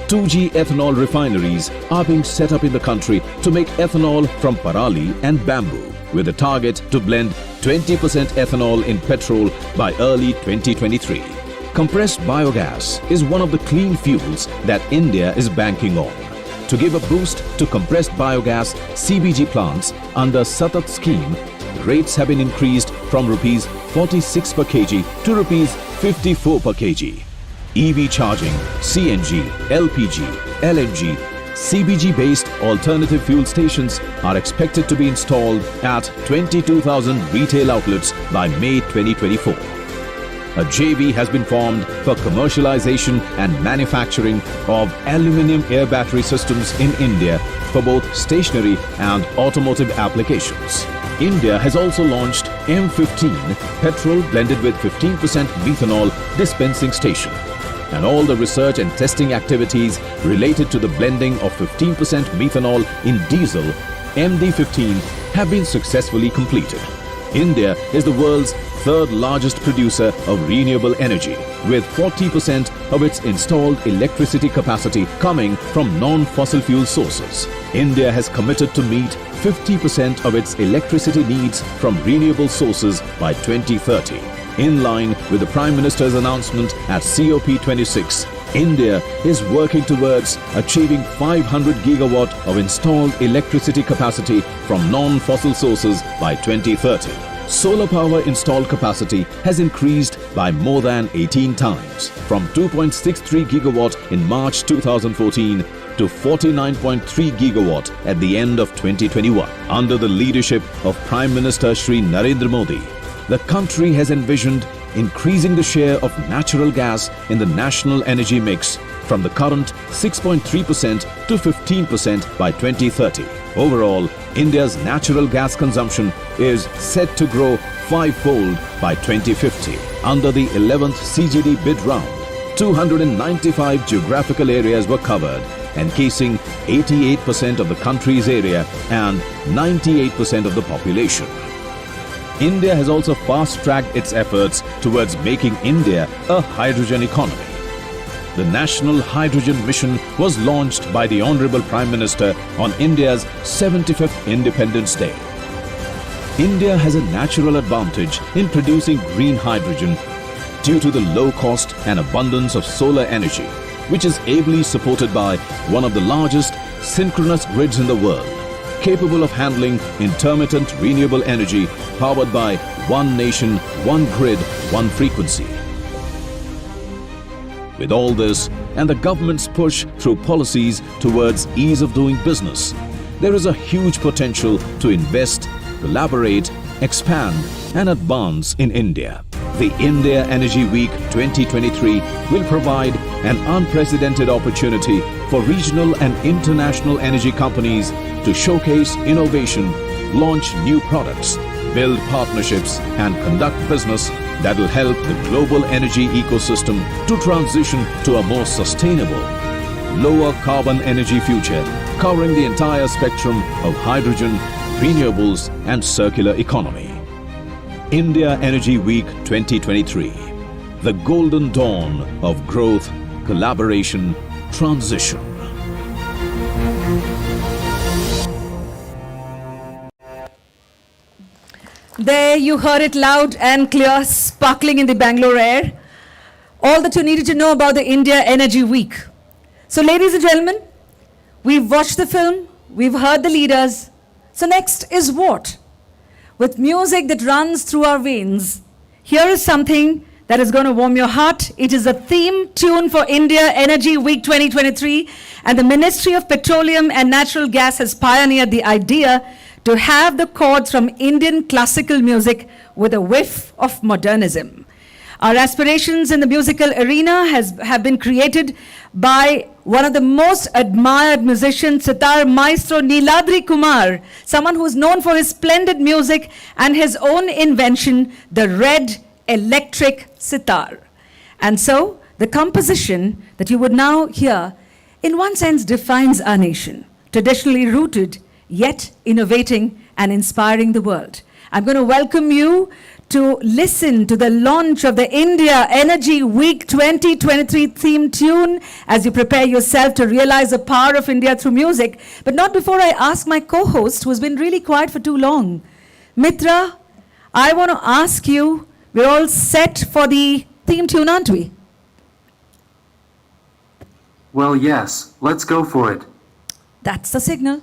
2G ethanol refineries are being set up in the country to make ethanol from parali and bamboo, with a target to blend 20% ethanol in petrol by early 2023. Compressed biogas is one of the clean fuels that India is banking on. To give a boost to compressed biogas CBG plants under Satat scheme, rates have been increased from Rs 46 per kg to Rs 54 per kg. EV charging, CNG, LPG, LNG, CBG-based alternative fuel stations are expected to be installed at 22,000 retail outlets by May 2024. A JV has been formed for commercialization and manufacturing of aluminium air battery systems in India for both stationary and automotive applications. India has also launched M15 petrol blended with 15% methanol dispensing station. And all the research and testing activities related to the blending of 15% methanol in diesel, MD15, have been successfully completed. India is the world's third largest producer of renewable energy, with 40% of its installed electricity capacity coming from non-fossil fuel sources. India has committed to meet 50% of its electricity needs from renewable sources by 2030. In line with the Prime Minister's announcement at COP26, India is working towards achieving 500 gigawatt of installed electricity capacity from non-fossil sources by 2030. Solar power installed capacity has increased by more than 18 times, from 2.63 gigawatt in March 2014 to 49.3 gigawatt at the end of 2021. Under the leadership of Prime Minister Shri Narendra Modi, the country has envisioned increasing the share of natural gas in the national energy mix from the current 6.3% to 15% by 2030. Overall, India's natural gas consumption is set to grow fivefold by 2050. Under the 11th CGD bid round, 295 geographical areas were covered, encasing 88% of the country's area and 98% of the population. India has also fast-tracked its efforts towards making India a hydrogen economy. The National Hydrogen Mission was launched by the Honorable Prime Minister on India's 75th Independence Day. India has a natural advantage in producing green hydrogen due to the low cost and abundance of solar energy, which is ably supported by one of the largest synchronous grids in the world, capable of handling intermittent renewable energy powered by one nation, one grid, one frequency. With all this and the government's push through policies towards ease of doing business, there is a huge potential to invest, collaborate, expand and advance in India. The India Energy Week 2023 will provide an unprecedented opportunity for regional and international energy companies to showcase innovation, launch new products, build partnerships, and conduct business that will help the global energy ecosystem to transition to a more sustainable, lower carbon energy future, covering the entire spectrum of hydrogen, renewables, and circular economy. India Energy Week 2023, the golden dawn of growth, collaboration, transition. There you heard it loud and clear, sparkling in the Bengaluru air. All that you needed to know about the India Energy Week. So ladies and gentlemen, we've watched the film, we've heard the leaders. So next is what? With music that runs through our veins, here is something that is going to warm your heart. It is a theme tune for India Energy Week 2023, and the Ministry of Petroleum and Natural Gas has pioneered the idea to have the chords from Indian classical music with a whiff of modernism. Our aspirations in the musical arena have been created by one of the most admired musicians, sitar maestro Niladri Kumar, someone who is known for his splendid music and his own invention, the red electric sitar. And so, the composition that you would now hear, in one sense, defines our nation, traditionally rooted, yet innovating and inspiring the world. I'm going to welcome you to listen to the launch of the India Energy Week 2023 theme tune as you prepare yourself to realize the power of India through music. But not before I ask my co-host, who's been really quiet for too long. Mitra, I want to ask you, we're all set for the theme tune, aren't we? Well, yes, let's go for it. That's the signal.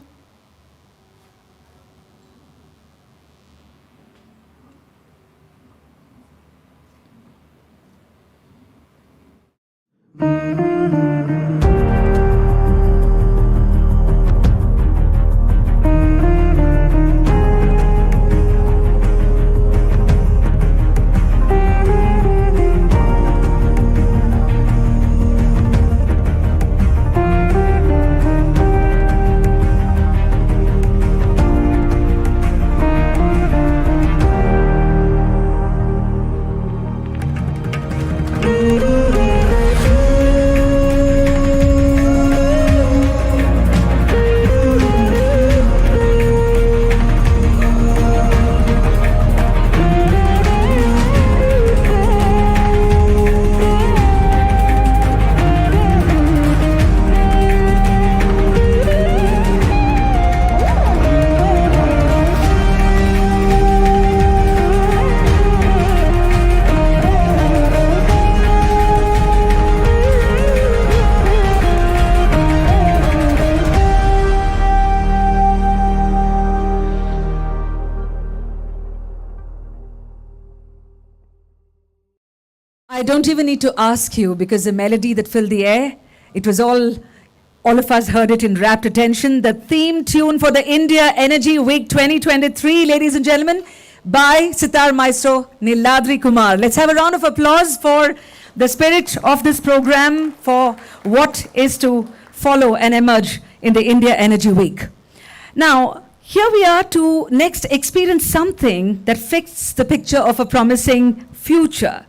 I don't even need to ask you, because the melody that filled the air, it was all of us heard it in rapt attention. The theme tune for the India Energy Week 2023, ladies and gentlemen, by sitar maestro Niladri Kumar. Let's have a round of applause for the spirit of this program, for what is to follow and emerge in the India Energy Week. Now, here we are to next experience something that fits the picture of a promising future.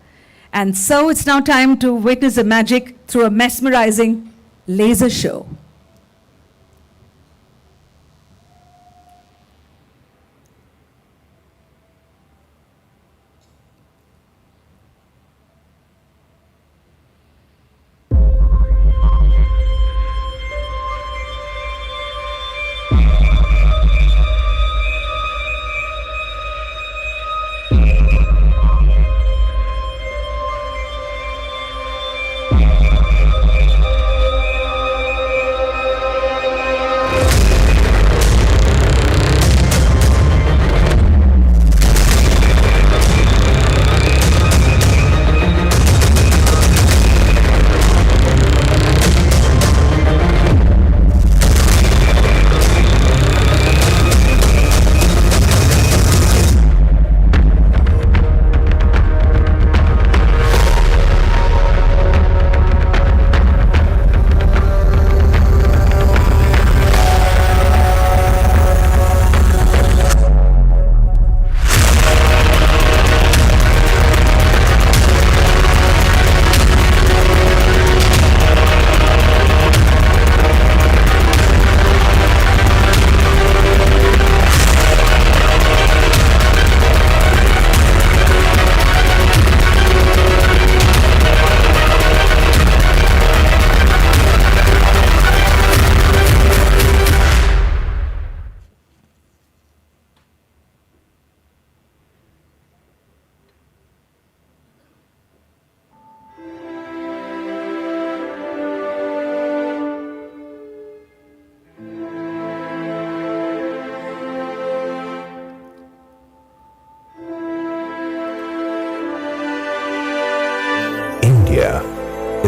And so it's now time to witness the magic through a mesmerizing laser show.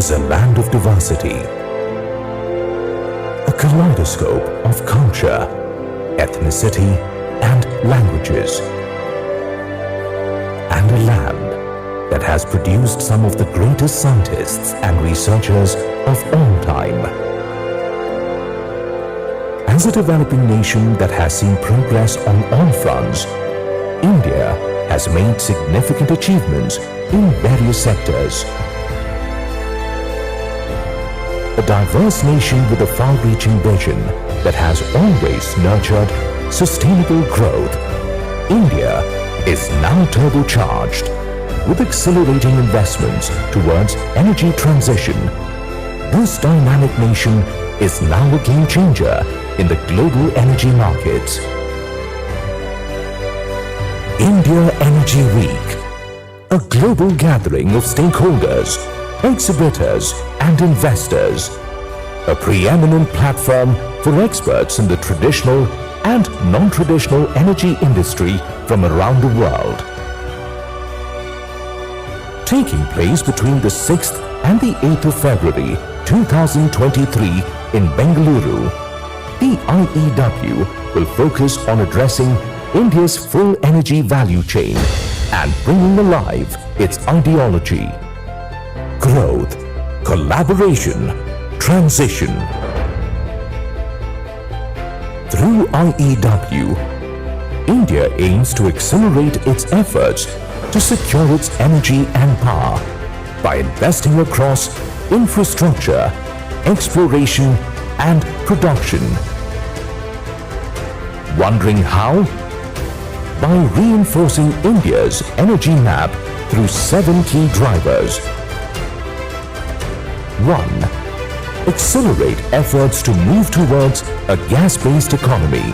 is a land of diversity, a kaleidoscope of culture, ethnicity, and languages, and a land that has produced some of the greatest scientists and researchers of all time. As a developing nation that has seen progress on all fronts, India has made significant achievements in various sectors. A diverse nation with a far-reaching vision that has always nurtured sustainable growth, India is now turbocharged with accelerating investments towards energy transition. This dynamic nation is now a game changer in the global energy markets. India Energy Week, a global gathering of stakeholders, exhibitors and investors, a preeminent platform for experts in the traditional and non-traditional energy industry from around the world. Taking place between the 6th and the 8th of February 2023 in Bengaluru, the IEW will focus on addressing India's full energy value chain and bringing alive its ideology: growth, collaboration, transition. Through IEW, India aims to accelerate its efforts to secure its energy and power by investing across infrastructure, exploration, and production. Wondering how? By reinforcing India's energy map through 7 key drivers. 1. Accelerate efforts to move towards a gas-based economy.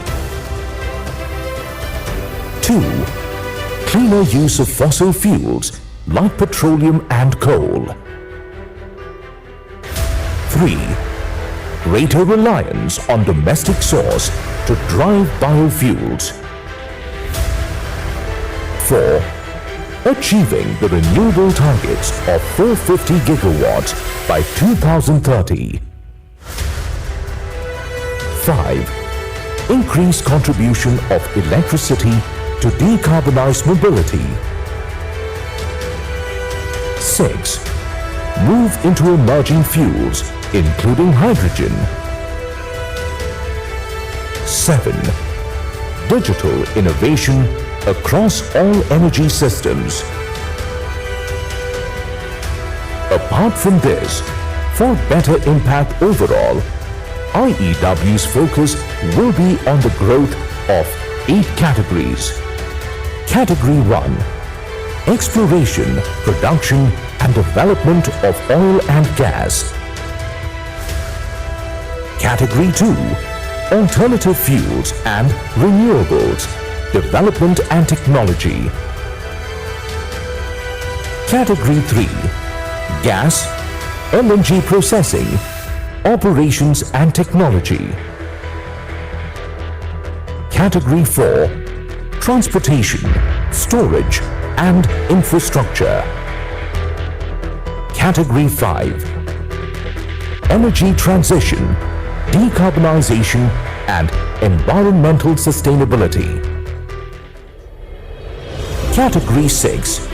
2. Cleaner use of fossil fuels like petroleum and coal. 3. Greater reliance on domestic source to drive biofuels. 4. Achieving the renewable targets of 450 gigawatts by 2030. 5. Increase contribution of electricity to decarbonize mobility. 6. Move into emerging fuels, including hydrogen. 7. Digital innovation across all energy systems. Apart from this, for better impact overall, IEW's focus will be on the growth of 8 categories. Category 1: Exploration, production and development of oil and gas. Category 2: Alternative fuels and renewables, development and technology. Category 3: Gas, LNG processing, operations and technology. Category 4: Transportation, storage and infrastructure. Category 5: Energy transition, decarbonization and environmental sustainability. Category 6: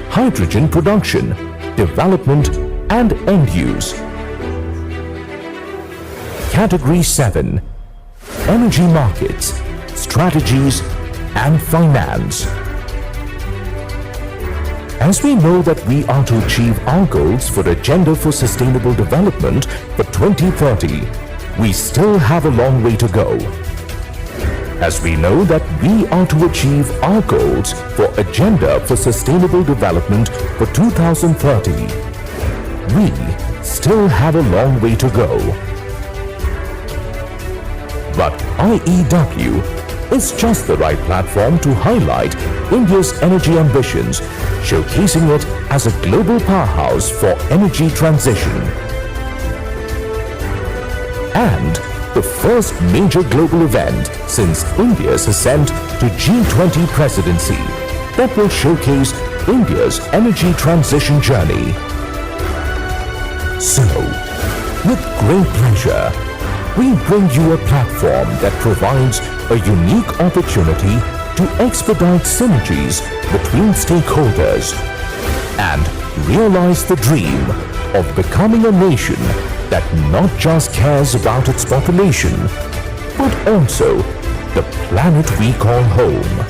Hydrogen production, development and end use. Category 7: Energy markets, strategies and finance. As we know that we are to achieve our goals for Agenda for Sustainable Development for 2030, we still have a long way to go. As we know that we are to achieve our goals for Agenda for Sustainable Development for 2030, we still have a long way to go. But IEW is just the right platform to highlight India's energy ambitions, showcasing it as a global powerhouse for energy transition. And the first major global event since India's ascent to G20 presidency that will showcase India's energy transition journey. So, with great pleasure, we bring you a platform that provides a unique opportunity to expedite synergies between stakeholders and realize the dream of becoming a nation that not just cares about its population, but also the planet we call home.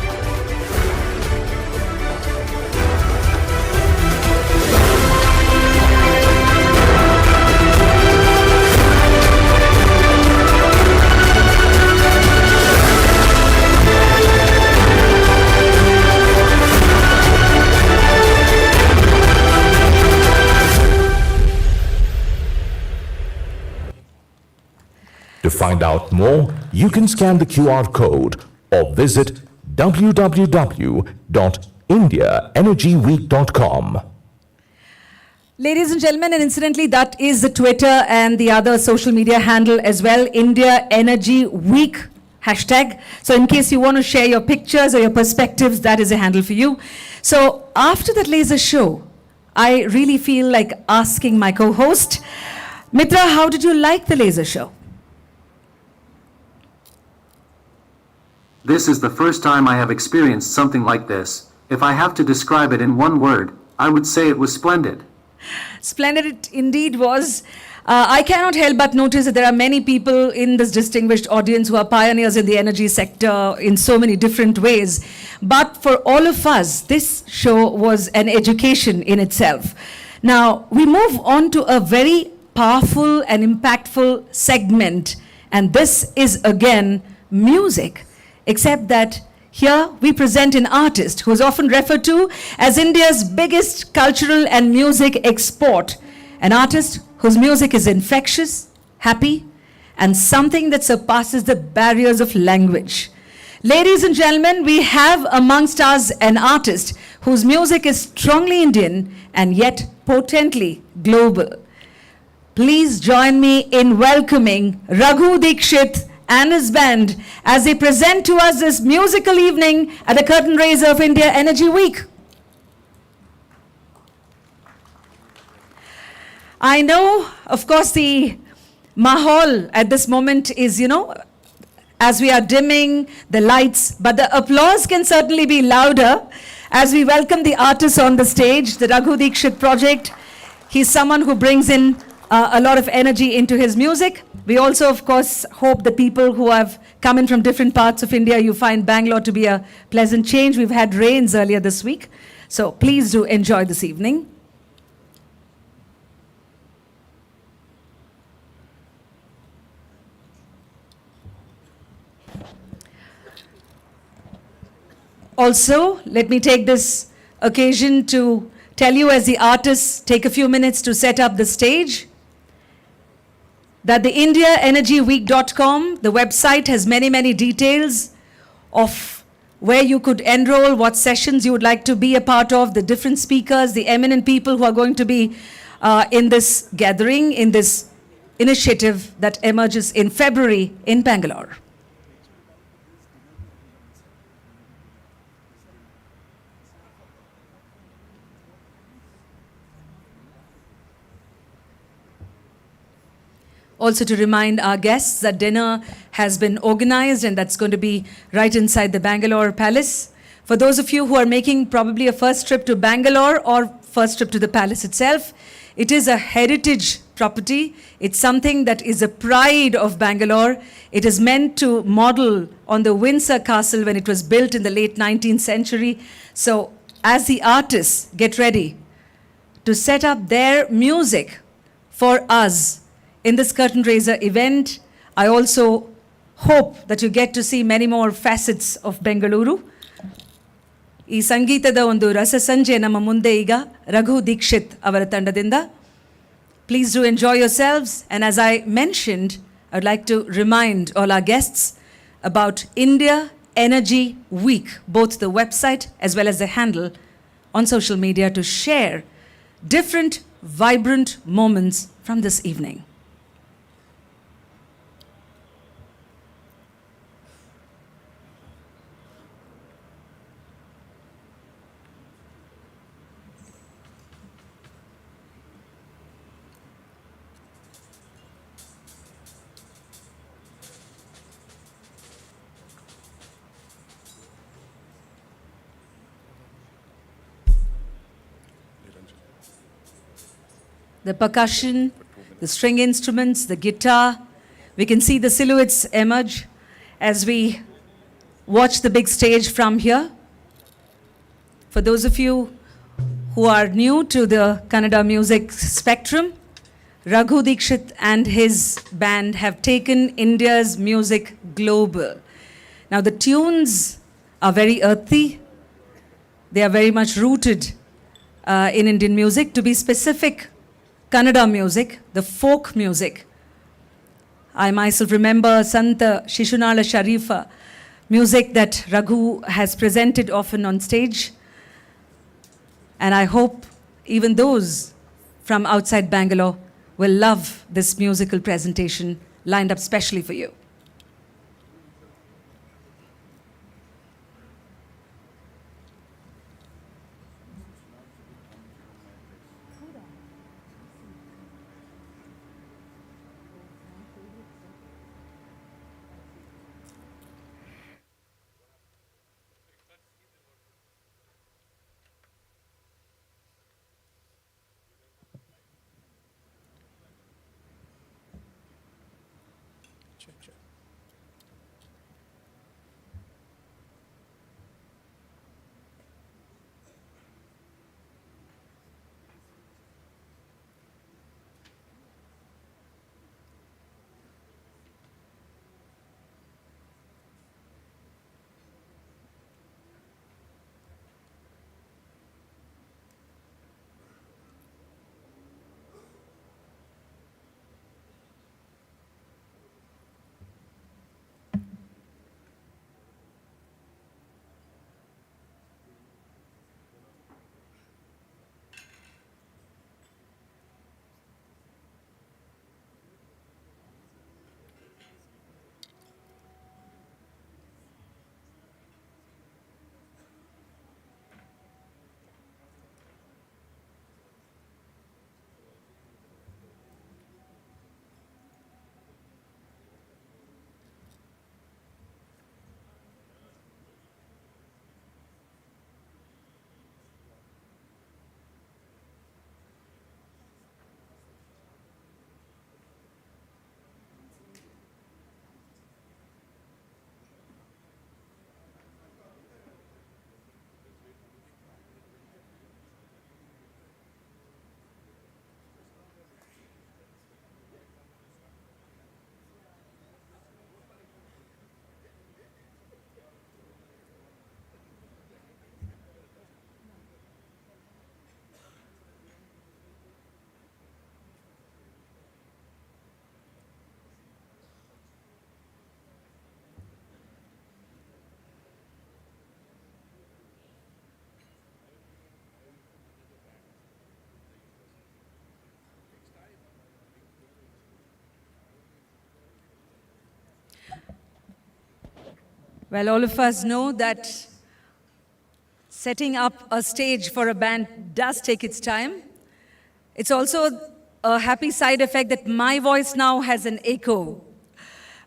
To find out more, you can scan the QR code or visit www.indiaenergyweek.com. Ladies and gentlemen, and incidentally, that is the Twitter and the other social media handle as well, India Energy Week hashtag. So in case you want to share your pictures or your perspectives, that is a handle for you. So after that laser show, I really feel like asking my co-host, Mitra, how did you like the laser show? This is the first time I have experienced something like this. If I have to describe it in one word, I would say it was splendid. Splendid it indeed was. I cannot help but notice that there are many people in this distinguished audience who are pioneers in the energy sector in so many different ways. But for all of us, this show was an education in itself. Now, we move on to a very powerful and impactful segment, and this is again music, except that here we present an artist who is often referred to as India's biggest cultural and music export. An artist whose music is infectious, happy, and something that surpasses the barriers of language. Ladies and gentlemen, we have amongst us an artist whose music is strongly Indian and yet potently global. Please join me in welcoming Raghu Dikshit and his band as they present to us this musical evening at the curtain raiser of India Energy Week. I know, of course, the mahal at this moment is, as we are dimming the lights, but the applause can certainly be louder as we welcome the artists on the stage, the Raghu Dikshit project. He's someone who brings in a lot of energy into his music. We also, of course, hope that people who have come in from different parts of India, you find Bangalore to be a pleasant change. We've had rains earlier this week, so please do enjoy this evening. Also, let me take this occasion to tell you, as the artists take a few minutes to set up the stage, that the IndiaEnergyWeek.com, the website, has many, many details of where you could enroll, what sessions you would like to be a part of, the different speakers, the eminent people who are going to be in this gathering, in this initiative that emerges in February in Bangalore. Also to remind our guests that dinner has been organized and that's going to be right inside the Bangalore Palace. For those of you who are making probably a first trip to Bangalore or first trip to the palace itself, it is a heritage property. It's something that is a pride of Bangalore. It is meant to model on the Windsor Castle when it was built in the late 19th century. So as the artists get ready to set up their music for us in this curtain raiser event, I also hope that you get to see many more facets of Bengaluru. ಈ ಸಂಗೀತದ ಒಂದು ರಸಸಂಜೆ ನಮ್ಮ ಮುಂದೆ ಈಗ ರಘು ದೀಕ್ಷಿತ್ ಅವರ ತಂಡದಿಂದ. Please do enjoy yourselves, and as I mentioned, I would like to remind all our guests about India Energy Week, both the website as well as the handle on social media, to share different vibrant moments from this evening. the percussion, the string instruments, the guitar. We can see the silhouettes emerge as we watch the big stage from here. For those of you who are new to the Kannada music spectrum, Raghu Dikshit and his band have taken India's music global. Now the tunes are very earthy. They are very much rooted in Indian music. To be specific, Kannada music, the folk music. I myself remember Santa Shishunala Sharifa, music that Raghu has presented often on stage. And I hope even those from outside Bangalore will love this musical presentation lined up specially for you. Well, all of us know that setting up a stage for a band does take its time. It's also a happy side effect that my voice now has an echo.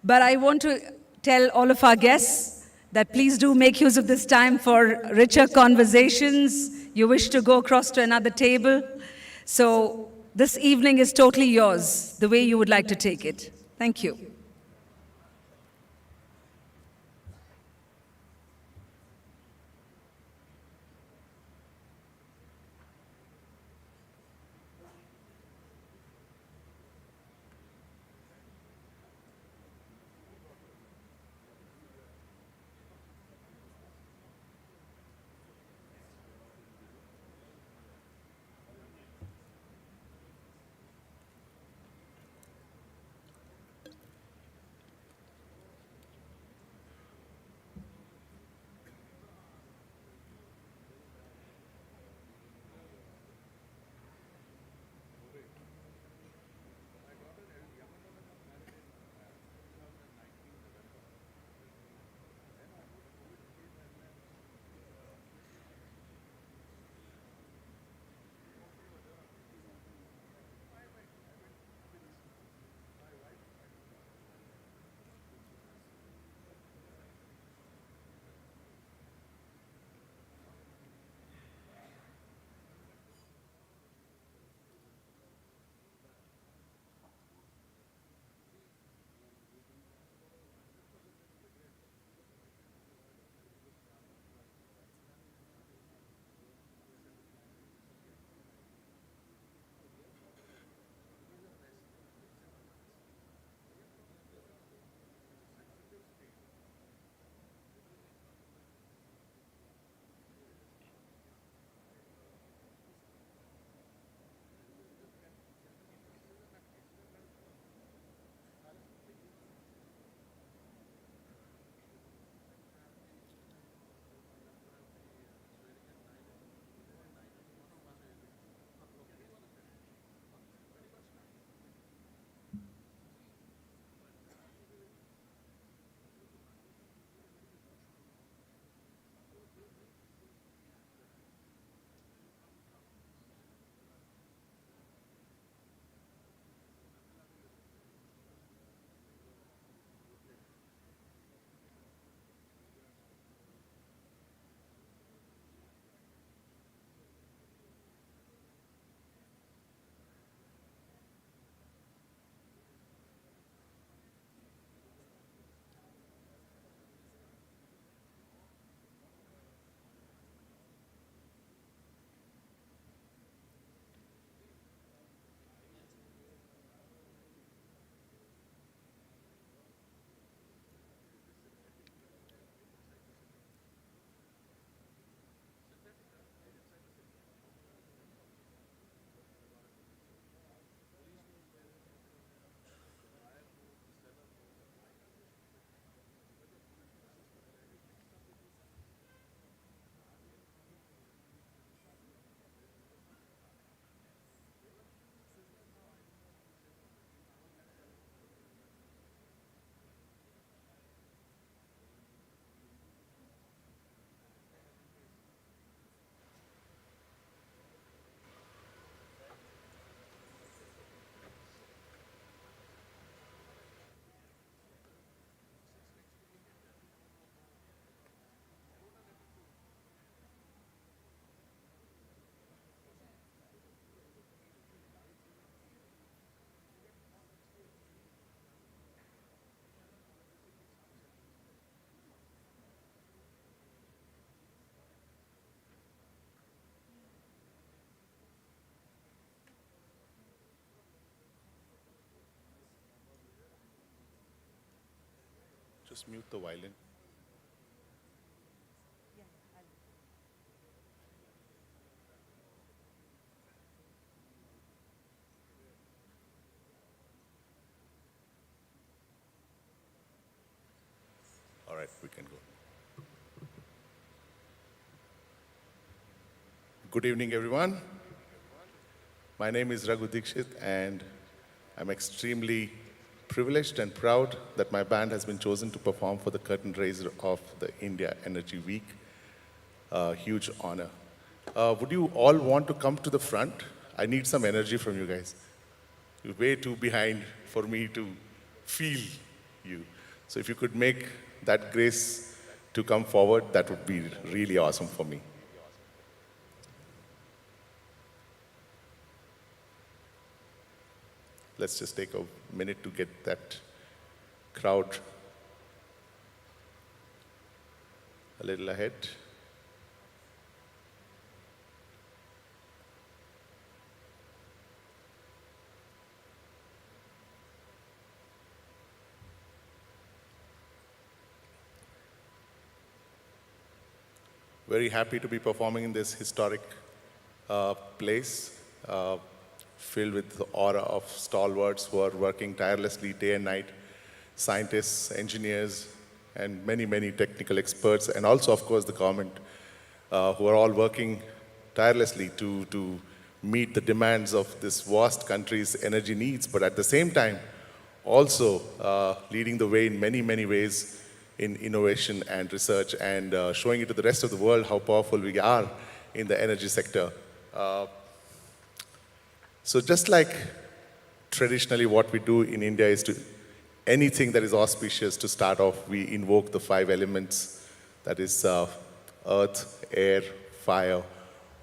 But I want to tell all of our guests that please do make use of this time for richer conversations. You wish to go across to another table. So this evening is totally yours, the way you would like to take it. Thank you. just mute the violin. All right, we can go. Good evening, everyone. My name is Raghu Dikshit, and I'm extremely privileged and proud that my band has been chosen to perform for the curtain raiser of the India Energy Week. A huge honor. Would you all want to come to the front? I need some energy from you guys. You're way too behind for me to feel you. So if you could make that grace to come forward, that would be really awesome for me. Let's just take a minute to get that crowd a little ahead. Very happy to be performing in this historic place, filled with the aura of stalwarts who are working tirelessly day and night, scientists, engineers, and many, many technical experts, and also, of course, the government, who are all working tirelessly to meet the demands of this vast country's energy needs, but at the same time, also leading the way in many, many ways in innovation and research, and showing it to the rest of the world how powerful we are in the energy sector. So just like traditionally what we do in India is to anything that is auspicious to start off, we invoke the 5 elements, that is earth, air, fire,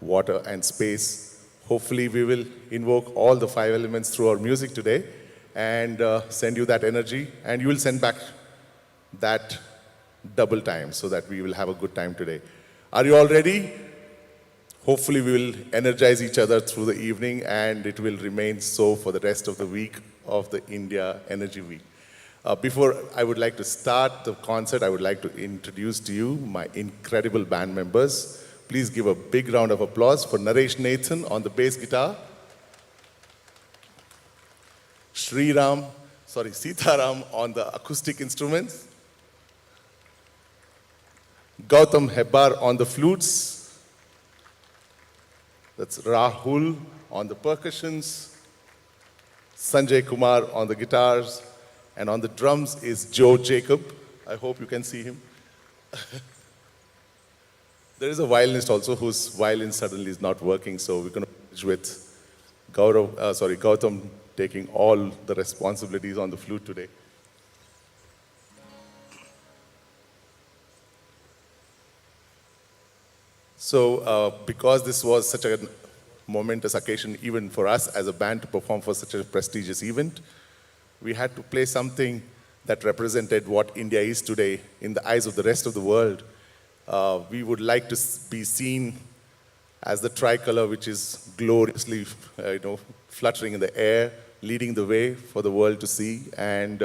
water, and space. Hopefully we will invoke all the 5 elements through our music today and send you that energy, and you will send back that double time so that we will have a good time today. Are you all ready? Hopefully we will energize each other through the evening, and it will remain so for the rest of the week of the India Energy Week. Before I would like to start the concert, I would like to introduce to you my incredible band members. Please give a big round of applause for Naresh Nathan on the bass guitar, Sitaram on the acoustic instruments, Gautam Hebbar on the flutes, that's Rahul on the percussions, Sanjay Kumar on the guitars, and on the drums is Joe Jacob. I hope you can see him. There is a violinist also whose violin suddenly is not working, so we're going to finish with Gautam taking all the responsibilities on the flute today. So because this was such a momentous occasion even for us as a band to perform for such a prestigious event, we had to play something that represented what India is today in the eyes of the rest of the world. We would like to be seen as the tricolor, which is gloriously fluttering in the air, leading the way for the world to see, and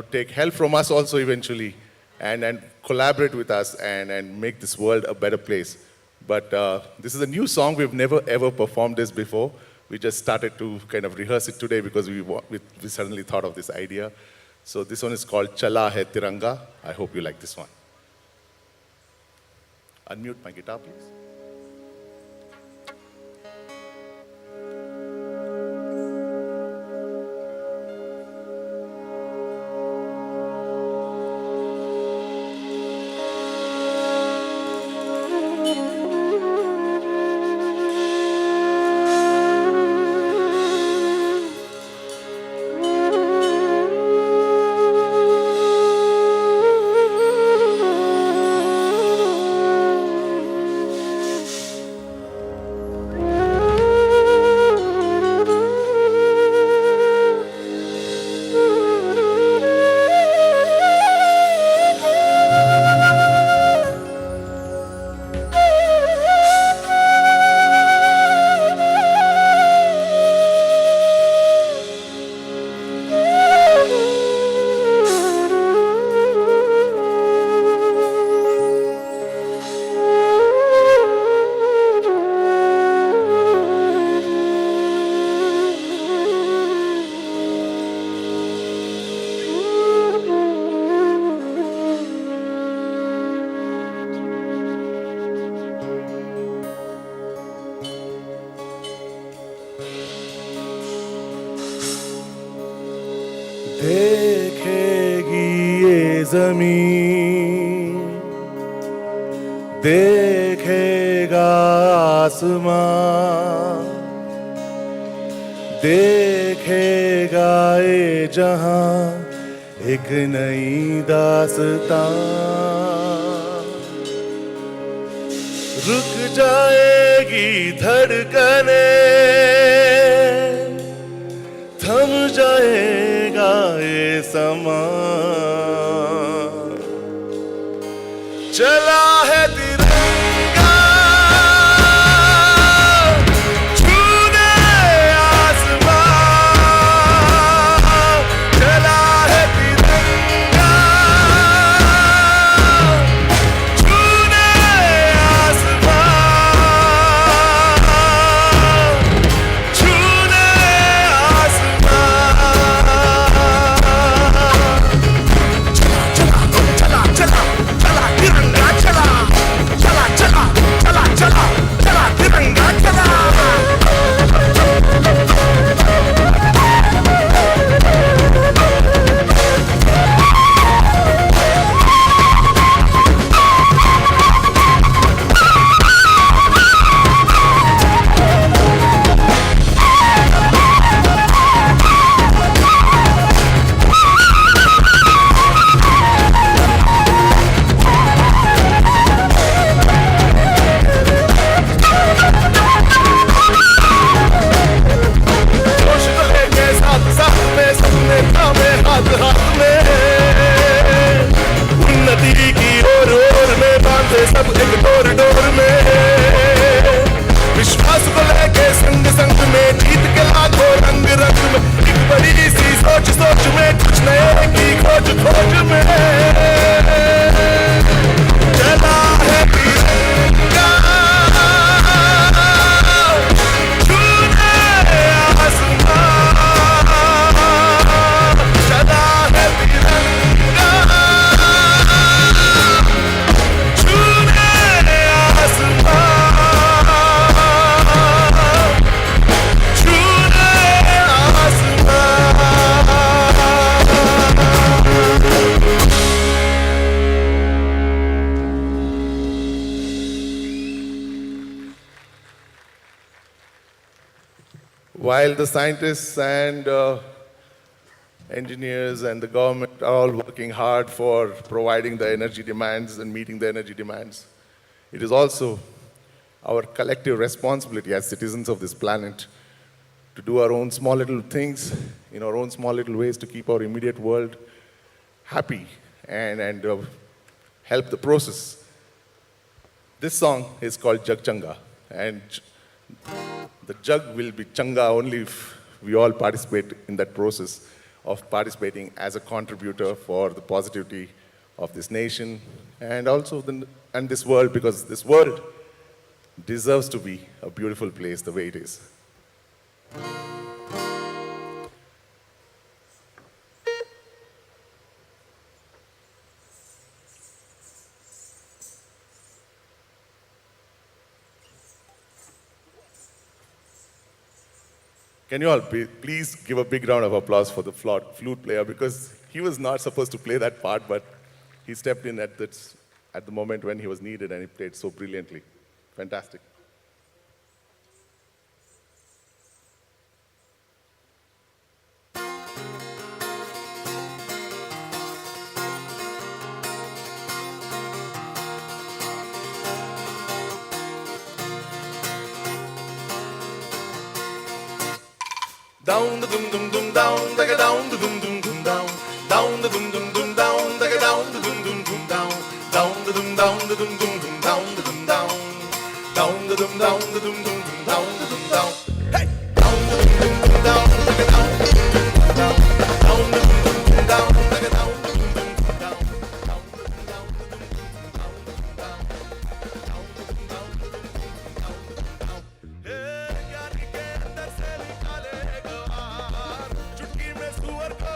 take help from us also eventually, and collaborate with us and make this world a better place. But this is a new song. We've never ever performed this before. We just started to kind of rehearse it today because we suddenly thought of this idea. So this one is called Chala Hai Tiranga. I hope you like this one. Unmute my guitar, please. देखेगी ये जमीन, देखेगा आसमां, देखेगा ये जहां एक नई दास्तां। रुक जाएगी धड़कने, थम जाएगा ये समा, चला है तिरंगा छूने आसमां, चला है तिरंगा छूने आसमां, छूने आसमां। चला चला चला चला तिरंगा चला, चला चला चला चला चला तिरंगा चला। जोश को लेके साथ साथ में सबने थामे हाथ हाथ में, उन्नति की ओर में बांधे सब एक डोर डोर में, विश्वास को लेके संग संग में जीत के लाखों रंग रंग में, एक बड़ी सी सोच सोच में कुछ नए की खोज खोज में, चला है तिरंगा छूने आसमां, चला है तिरंगा छूने आसमां, छूने आसमां। While the scientists and engineers and the government are all working hard for providing the energy demands and meeting the energy demands, it is also our collective responsibility as citizens of this planet to do our own small little things in our own small little ways to keep our immediate world happy and help the process. This song is called Jug Changa, and the jug will be changa only if we all participate in that process of participating as a contributor for the positivity of this nation and also and this world, because this world deserves to be a beautiful place the way it is. Can you all please give a big round of applause for the flute player, because he was not supposed to play that part, but he stepped in at the moment when he was needed and he played so brilliantly. Fantastic. Down the dum dum dum down, like a down the dum dum dum down, down the dum dum dum down, like a down the dum dum dum down, down the dum down the dum dum dum down the dum down, down the dum down the dum dum dum down the dum down, hey, down the dum dum dum down, like a down the dum dum dum down, down the dum dum dum down, like a down the dum dum dum down, down the dum down the dum dum dum down the dum down, down the dum down the dum dum dum down the dum down, hey, यानी के अंदर से निकाले गवार, चुटकी में सुअर का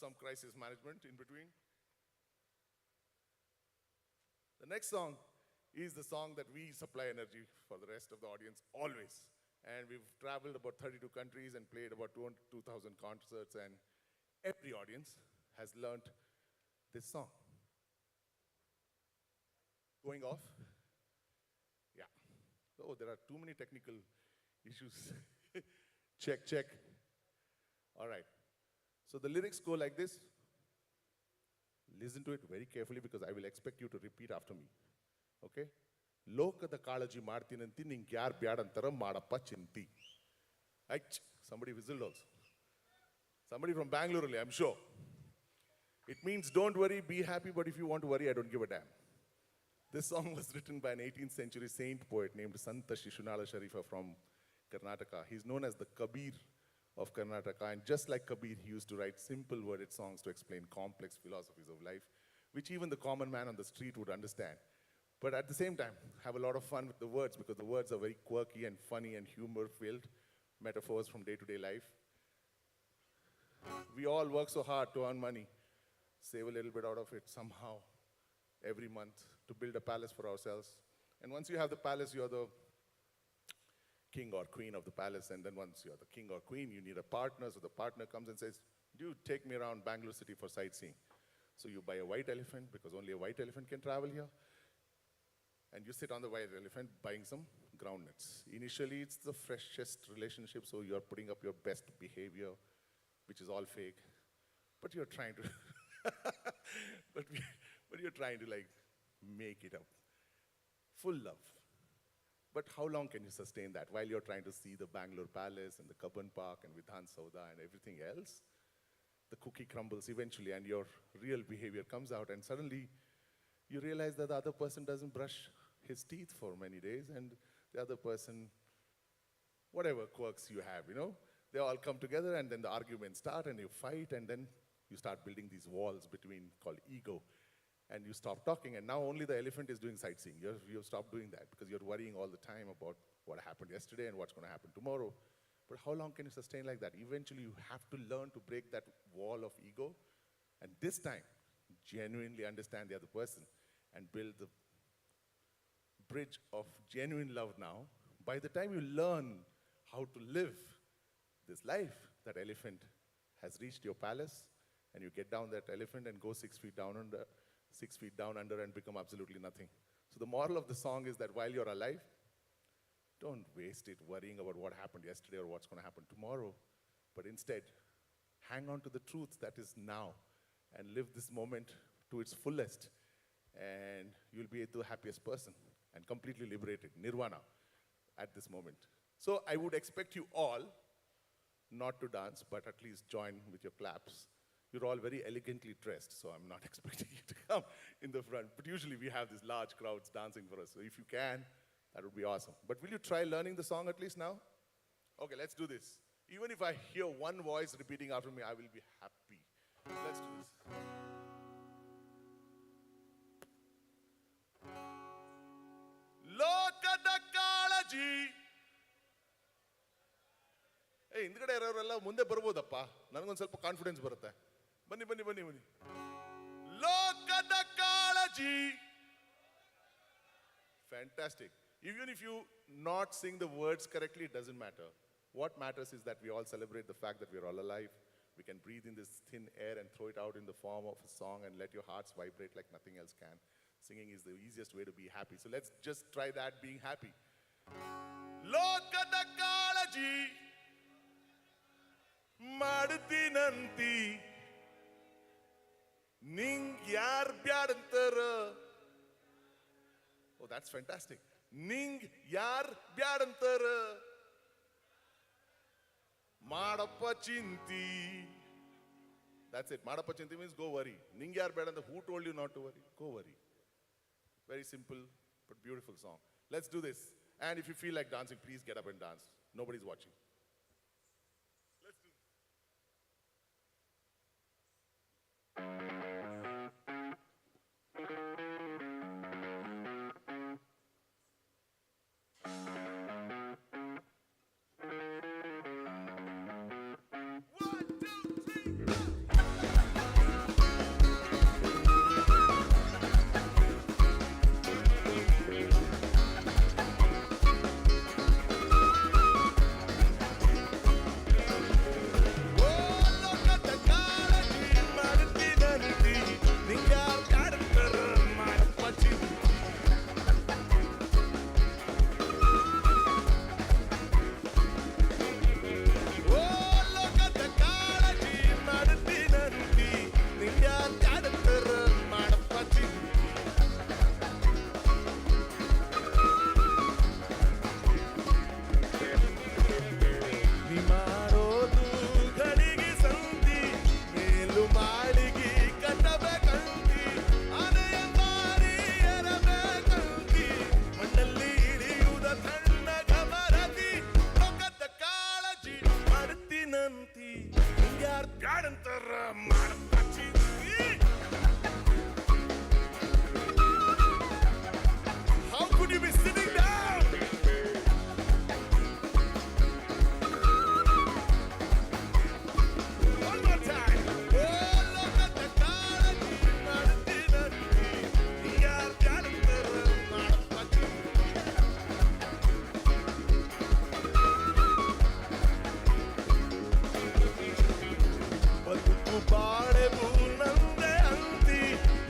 some crisis management in between. The next song is the song that we supply energy for the rest of the audience always. And we've traveled about 32 countries and played about 2,000 concerts, and every audience has learnt this song. Going off? Yeah. Oh, there are too many technical issues. Check, check. All right. So the lyrics go like this. Listen to it very carefully because I will expect you to repeat after me. Okay? ಲೋಕದ ಕಾಳಜಿ ಮಾಡ್ತೀನಂತಿ ನಿಂಗೆ ಯಾರು ಬ್ಯಾಡಂತಾರ ಮಾಡಪ್ಪ ಚಿಂತಿ. Somebody whistled also. Somebody from Bengaluru, I'm sure. It means don't worry, be happy, but if you want to worry, I don't give a damn. This song was written by an 18th century saint poet named Santa Shishunala Sharifa from Karnataka. He's known as the Kabir of Karnataka, and just like Kabir, he used to write simple worded songs to explain complex philosophies of life, which even the common man on the street would understand. But at the same time, have a lot of fun with the words because the words are very quirky and funny and humor-filled metaphors from day-to-day life. We all work so hard to earn money, save a little bit out of it somehow every month to build a palace for ourselves. And once you have the palace, you're the king or queen of the palace. And then once you're the king or queen, you need a partner. So the partner comes and says, dude, take me around Bangalore city for sightseeing. So you buy a white elephant because only a white elephant can travel here. And you sit on the white elephant buying some groundnuts. Initially, it's the freshest relationship, so you're putting up your best behavior, which is all fake. But you're trying to, but you're trying to like make it up. Full love. But how long can you sustain that while you're trying to see the Bangalore Palace and the Kabban Park and Vidhan Sauda and everything else? The cookie crumbles eventually and your real behavior comes out, and suddenly you realize that the other person doesn't brush his teeth for many days, and the other person, whatever quirks you have, they all come together, and then the arguments start and you fight, and then you start building these walls between called ego, and you stop talking, and now only the elephant is doing sightseeing. You've stopped doing that because you're worrying all the time about what happened yesterday and what's going to happen tomorrow. But how long can you sustain like that? Eventually you have to learn to break that wall of ego, and this time genuinely understand the other person and build the bridge of genuine love now. By the time you learn how to live this life, that elephant has reached your palace, and you get down that elephant and go 6 feet down under and become absolutely nothing. So the moral of the song is that while you're alive, don't waste it worrying about what happened yesterday or what's going to happen tomorrow, but instead, hang on to the truth that is now and live this moment to its fullest, and you'll be the happiest person and completely liberated, nirvana, at this moment. So I would expect you all not to dance, but at least join with your claps. You're all very elegantly dressed, so I'm not expecting you to come in the front. But usually we have these large crowds dancing for us, so if you can, that would be awesome. But will you try learning the song at least now? Okay, let's do this. Even if I hear one voice repeating after me, I will be happy. Let's do this. ಲೋಕದ ಕಾಳಜಿ. ಹಿಂದ್ಗಡೆ ಇರೋರೆಲ್ಲ ಮುಂದೆ ಬರ್ಬೋದಪ್ಪ, ನನಗೊಂದು ಸ್ವಲ್ಪ confidence ಬರುತ್ತೆ. ಬನ್ನಿ ಬನ್ನಿ ಬನ್ನಿ ಬನ್ನಿ. ಲೋಕದ ಕಾಳಜಿ. Fantastic. Even if you not sing the words correctly, it doesn't matter. What matters is that we all celebrate the fact that we're all alive. We can breathe in this thin air and throw it out in the form of a song and let your hearts vibrate like nothing else can. Singing is the easiest way to be happy. So let's just try that, being happy. ಲೋಕದ ಕಾಳಜಿ ಮಾಡ್ತೀನಂತಿ ನಿಂಗ್ ಯಾರ್ ಬ್ಯಾಡಂತಾರ. Oh, that's fantastic. ನಿಂಗ್ ಯಾರ್ ಬ್ಯಾಡಂತಾರ ಮಾಡಪ್ಪ ಚಿಂತಿ. That's it. ಮಾಡಪ್ಪ ಚಿಂತಿ means go worry. ನಿಂಗ್ ಯಾರ್ ಬ್ಯಾಡಂತ, who told you not to worry? Go worry. Very simple but beautiful song. Let's do this. And if you feel like dancing, please get up and dance. Nobody's watching. Let's do this. One, two, three, go!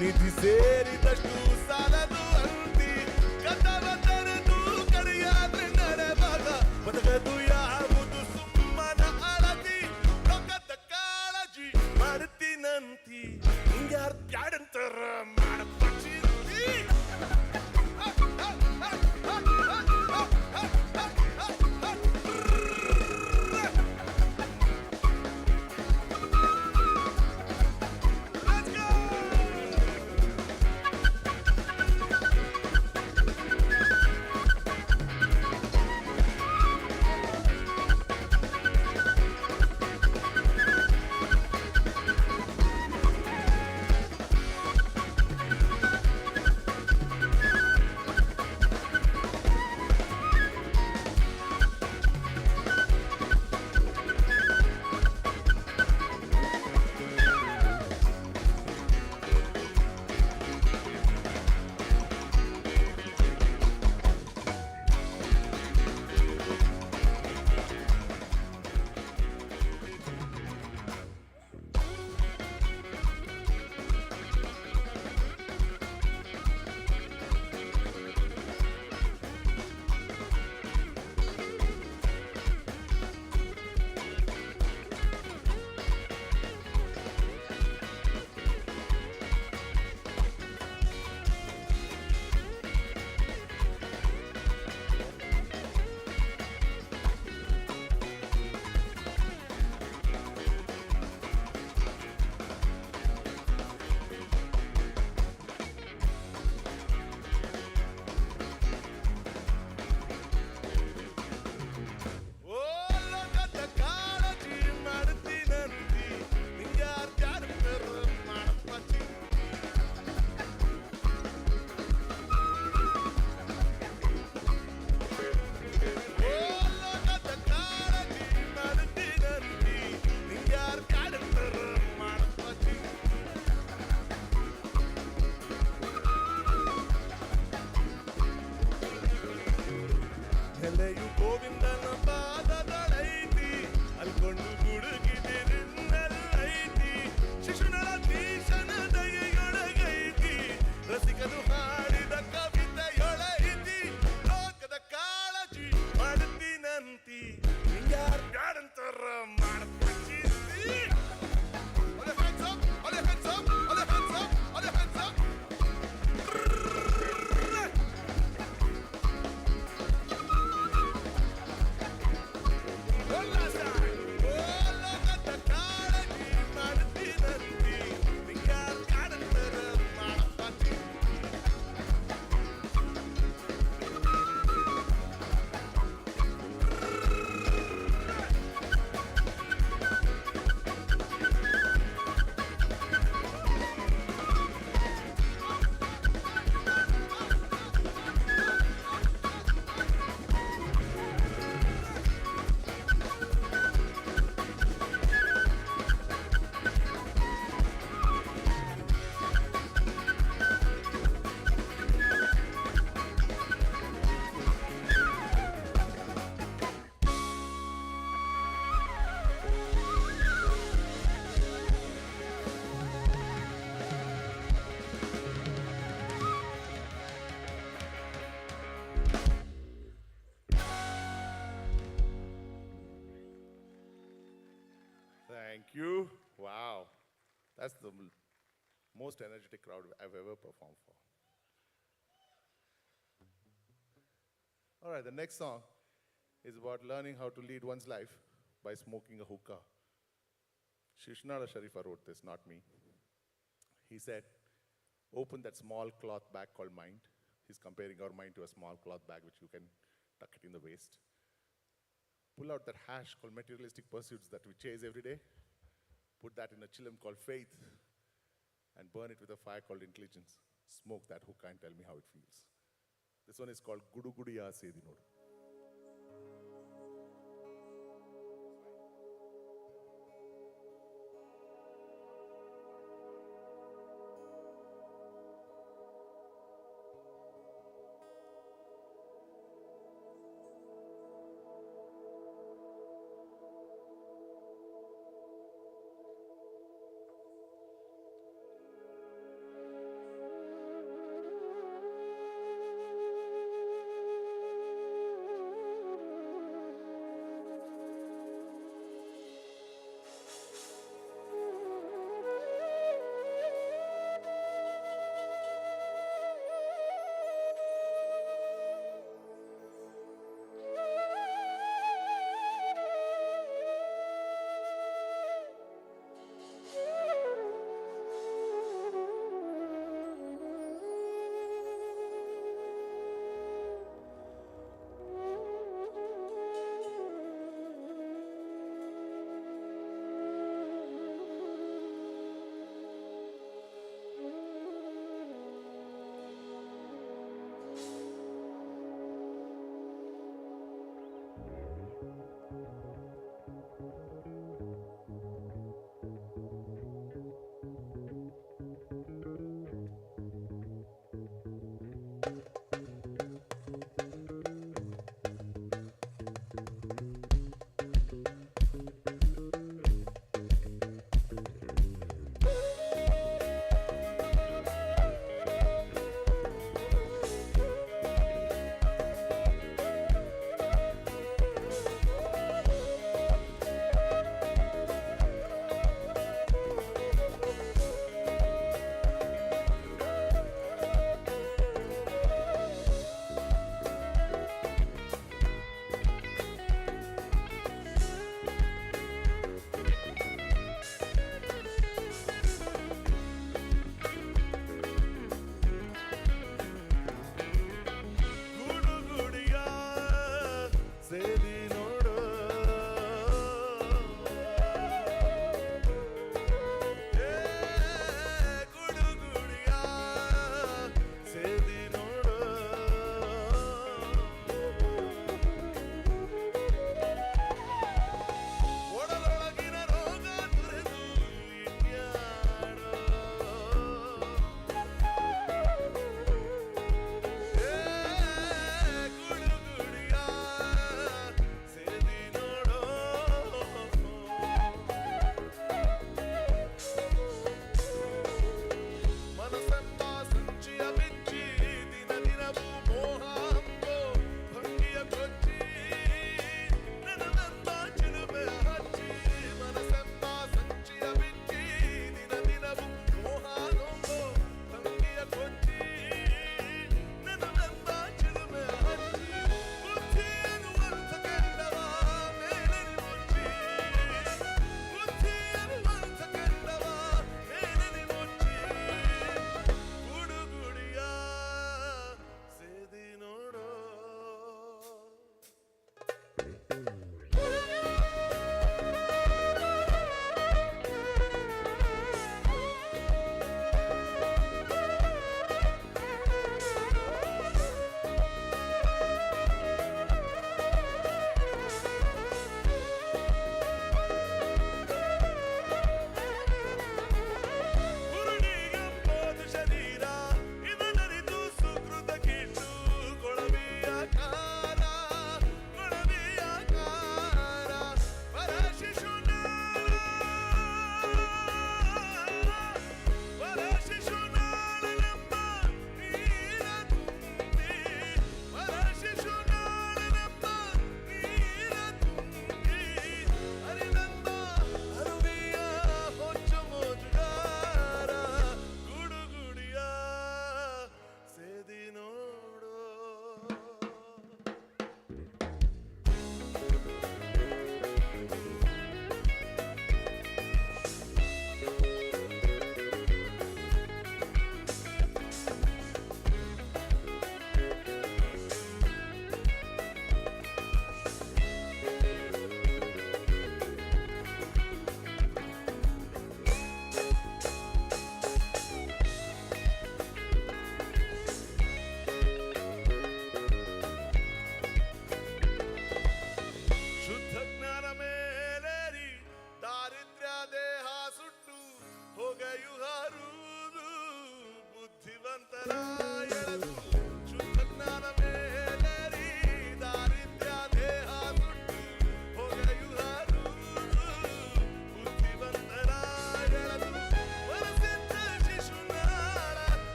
ನಿಧಿ ಸೇರಿದಷ್ಟು ಸಾಲದು ಅಂತಿ ಕಥವ ತೆರೆದು ಕಡಿಯಾದ್ರೆ ನಡೆವಾಗ ಬದುಕದು ಯಾವುದು ಸುಮ್ಮನ ಅಳತಿ ಲೋಕದ ಕಾಳಜಿ ಮಾಡ್ತೀನಂತಿ ಹಿಂಗ್ಯಾರು ಬ್ಯಾಡಂತಾರ ಮಾಡಪಚ್ಚಿಂತಿ ನೆಲೆಯು ಗೋವಿಂದನ ಪಾದದಳೈತಿ ಅಲ್ಕೊಂಡು ಗುಡುಗಿದಿರಿನ್ನಲ್ಲೈತಿ ಶಿಶುನಳ ಭೀಷಣ ದಯೆಯೊಳಗೈತಿ ರಸಿಕನು ಹಾಡಿದ ಕವಿತೆಯೊಳೈತಿ ಲೋಕದ ಕಾಳಜಿ ಮಾಡ್ತೀನಂತಿ ಹಿಂಗ್ಯಾರು ಬ್ಯಾಡಂತಾರ ಮಾಡಪಚ್ಚಿಂತಿ All the hands up, all the hands up, all the hands up, all the hands up. One last time. Oh, ಲೋಕದ ಕಾಳಜಿ ಮಾಡ್ತೀನಂತಿ ಹಿಂಗ್ಯಾರು ಬ್ಯಾಡಂತಾರ ಮಾಡಪಚ್ಚಿಂತಿ Thank you. Wow. That's the most energetic crowd I've ever performed for. All right, the next song is about learning how to lead one's life by smoking a hookah. Shishnala Sharifa wrote this, not me. He said, open that small cloth bag called mind. He's comparing our mind to a small cloth bag which you can tuck it in the waist. Pull out that hash called materialistic pursuits that we chase every day. Put that in a chillum called faith and burn it with a fire called intelligence. Smoke that hookah and tell me how it feels. This one is called Gudu Gudu Ya Sedi Nodu.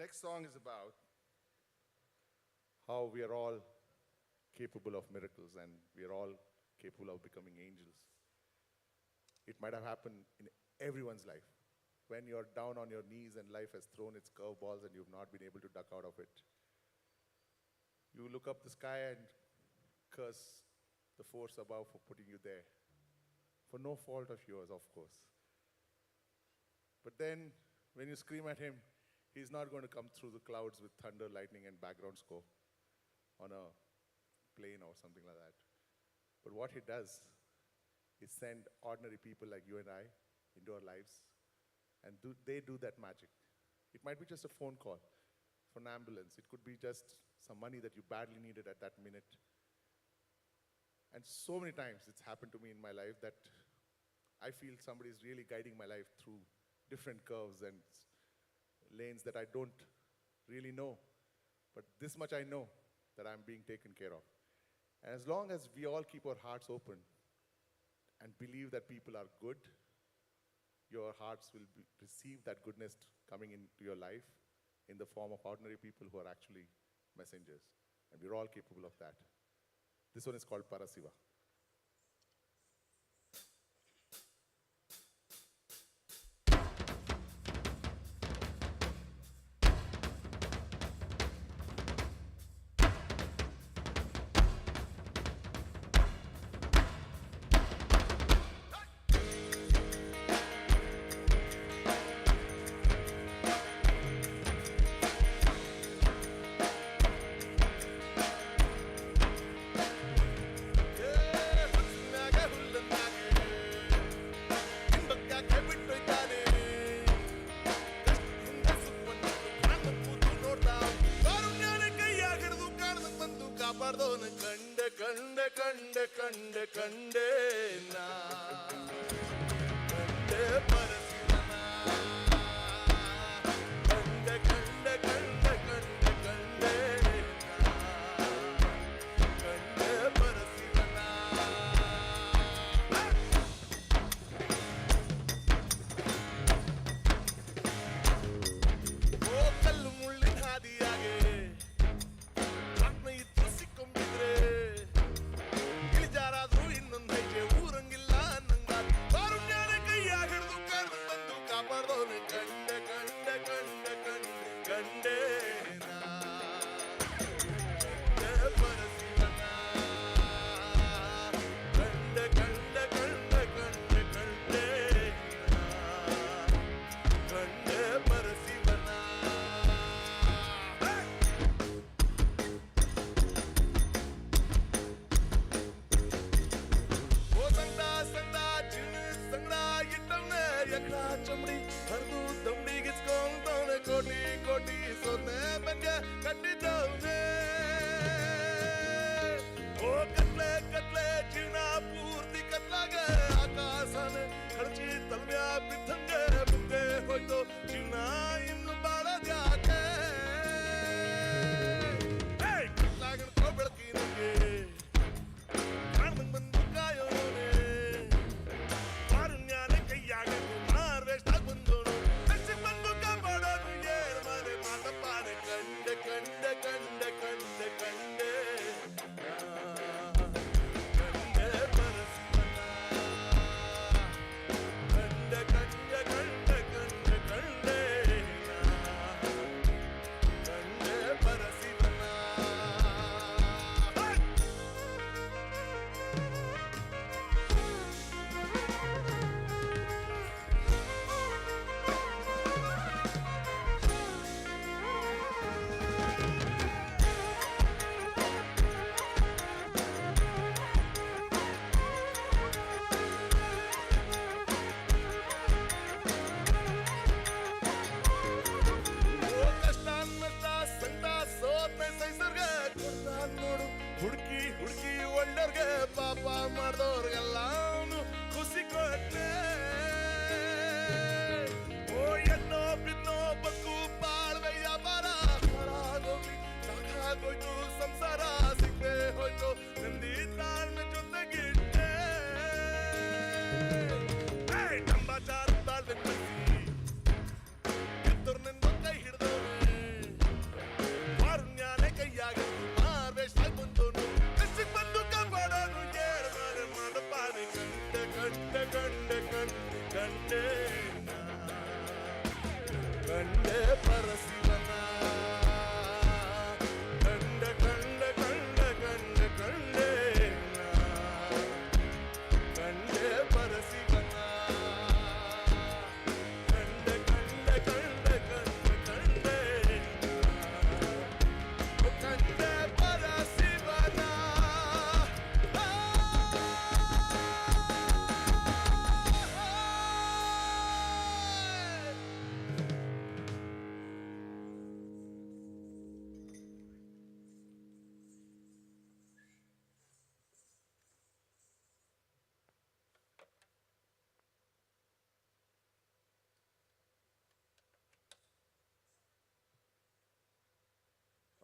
next song is about how we are all capable of miracles and we are all capable of becoming angels. It might have happened in everyone's life. When you're down on your knees and life has thrown its curveballs and you've not been able to duck out of it, you look up the sky and curse the force above for putting you there. For no fault of yours, of course. But then, when you scream at him, he's not going to come through the clouds with thunder, lightning, and background score on a plane or something like that. But what he does is send ordinary people like you and I into our lives, and they do that magic. It might be just a phone call for an ambulance. It could be just some money that you badly needed at that minute. And so many times it's happened to me in my life that I feel somebody is really guiding my life through different curves and lanes that I don't really know. But this much I know, that I'm being taken care of. And as long as we all keep our hearts open and believe that people are good, your hearts will receive that goodness coming into your life in the form of ordinary people who are actually messengers. And we're all capable of that. This one is called Parasiva.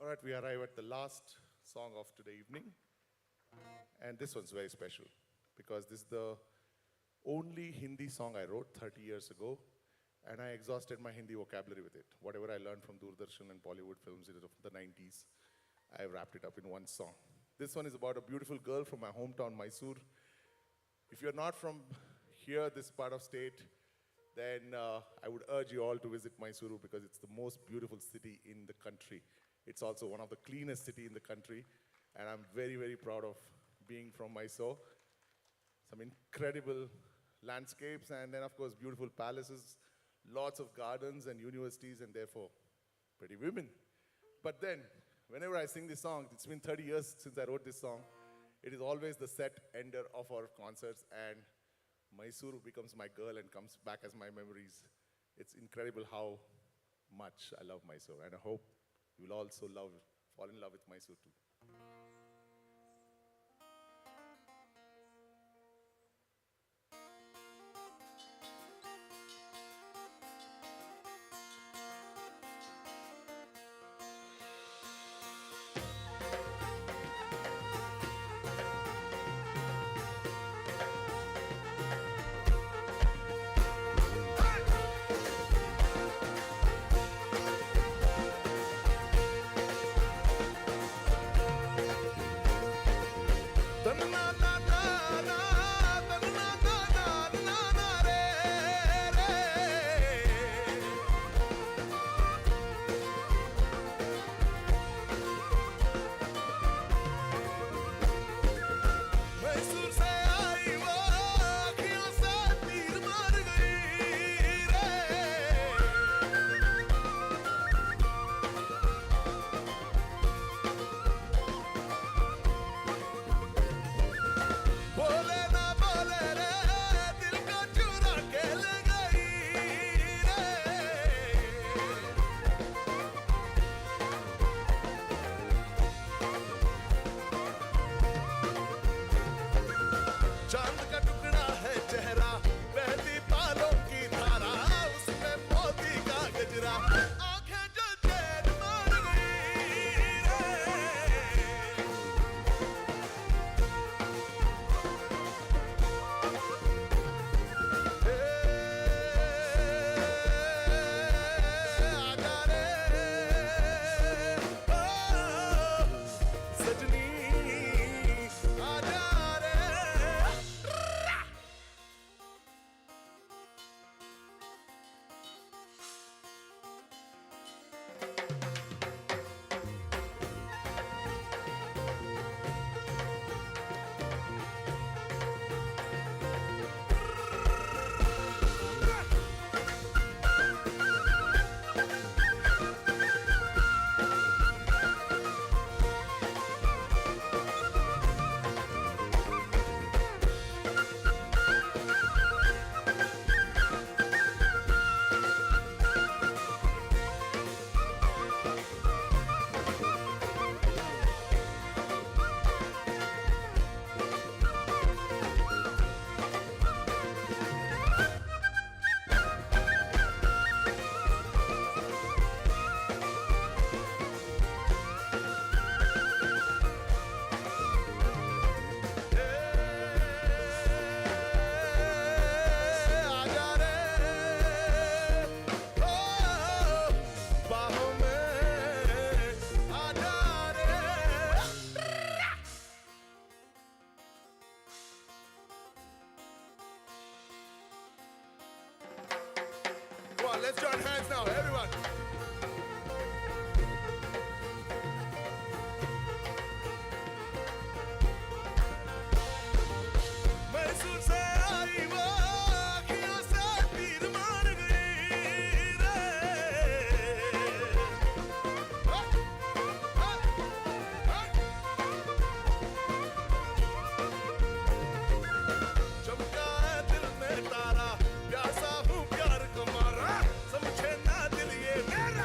All right, we arrive at the last song of today evening. And this one's very special because this is the only Hindi song I wrote 30 years ago. And I exhausted my Hindi vocabulary with it. Whatever I learned from Doordarshan and Bollywood films of the 90s, I wrapped it up in one song. This one is about a beautiful girl from my hometown, Mysore. If you're not from here, this part of state, then I would urge you all to visit Mysuru because it's the most beautiful city in the country. It's also one of the cleanest city in the country. And I'm very, very proud of being from Mysore. Some incredible landscapes and then, of course, beautiful palaces, lots of gardens and universities and therefore pretty women. But then, whenever I sing this song, it's been 30 years since I wrote this song, it is always the set ender of our concerts and Mysuru becomes my girl and comes back as my memories. It's incredible how much I love Mysore and I hope you will also fall in love with Mysore too. Let's join hands now, everyone. Mysore se aayi wo aakhiyon se teer maar gayi re. Chamka hai dil mein taara, pyasa hu pyar ko mara, samjhe na dil ye mera.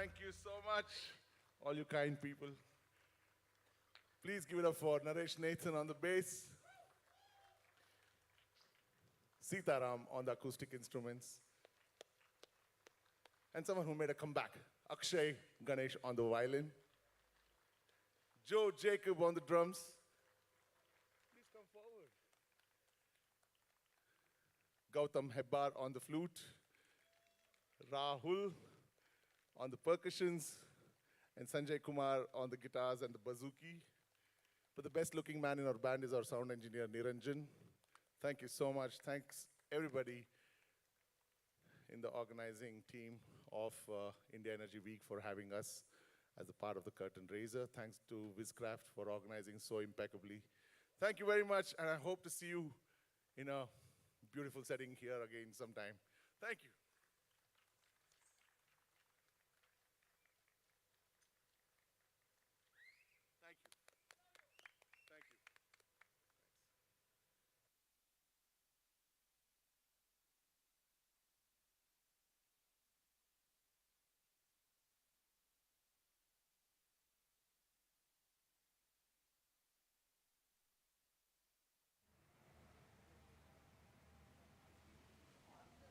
Thank you so much, all you kind people. Please give it up for Naresh Nathan on the bass, Sitaram on the acoustic instruments, and someone who made a comeback, Akshay Ganesh on the violin, Joe Jacob on the drums. Please come forward. Gautam Hebbar on the flute, Rahul on the percussions, and Sanjay Kumar on the guitars and the bouzouki. But the best looking man in our band is our sound engineer, Niranjan. Thank you so much. Thanks everybody in the organizing team of India Energy Week for having us as a part of the curtain raiser. Thanks to Wizcraft for organizing so impeccably. Thank you very much, and I hope to see you in a beautiful setting here again sometime. Thank you.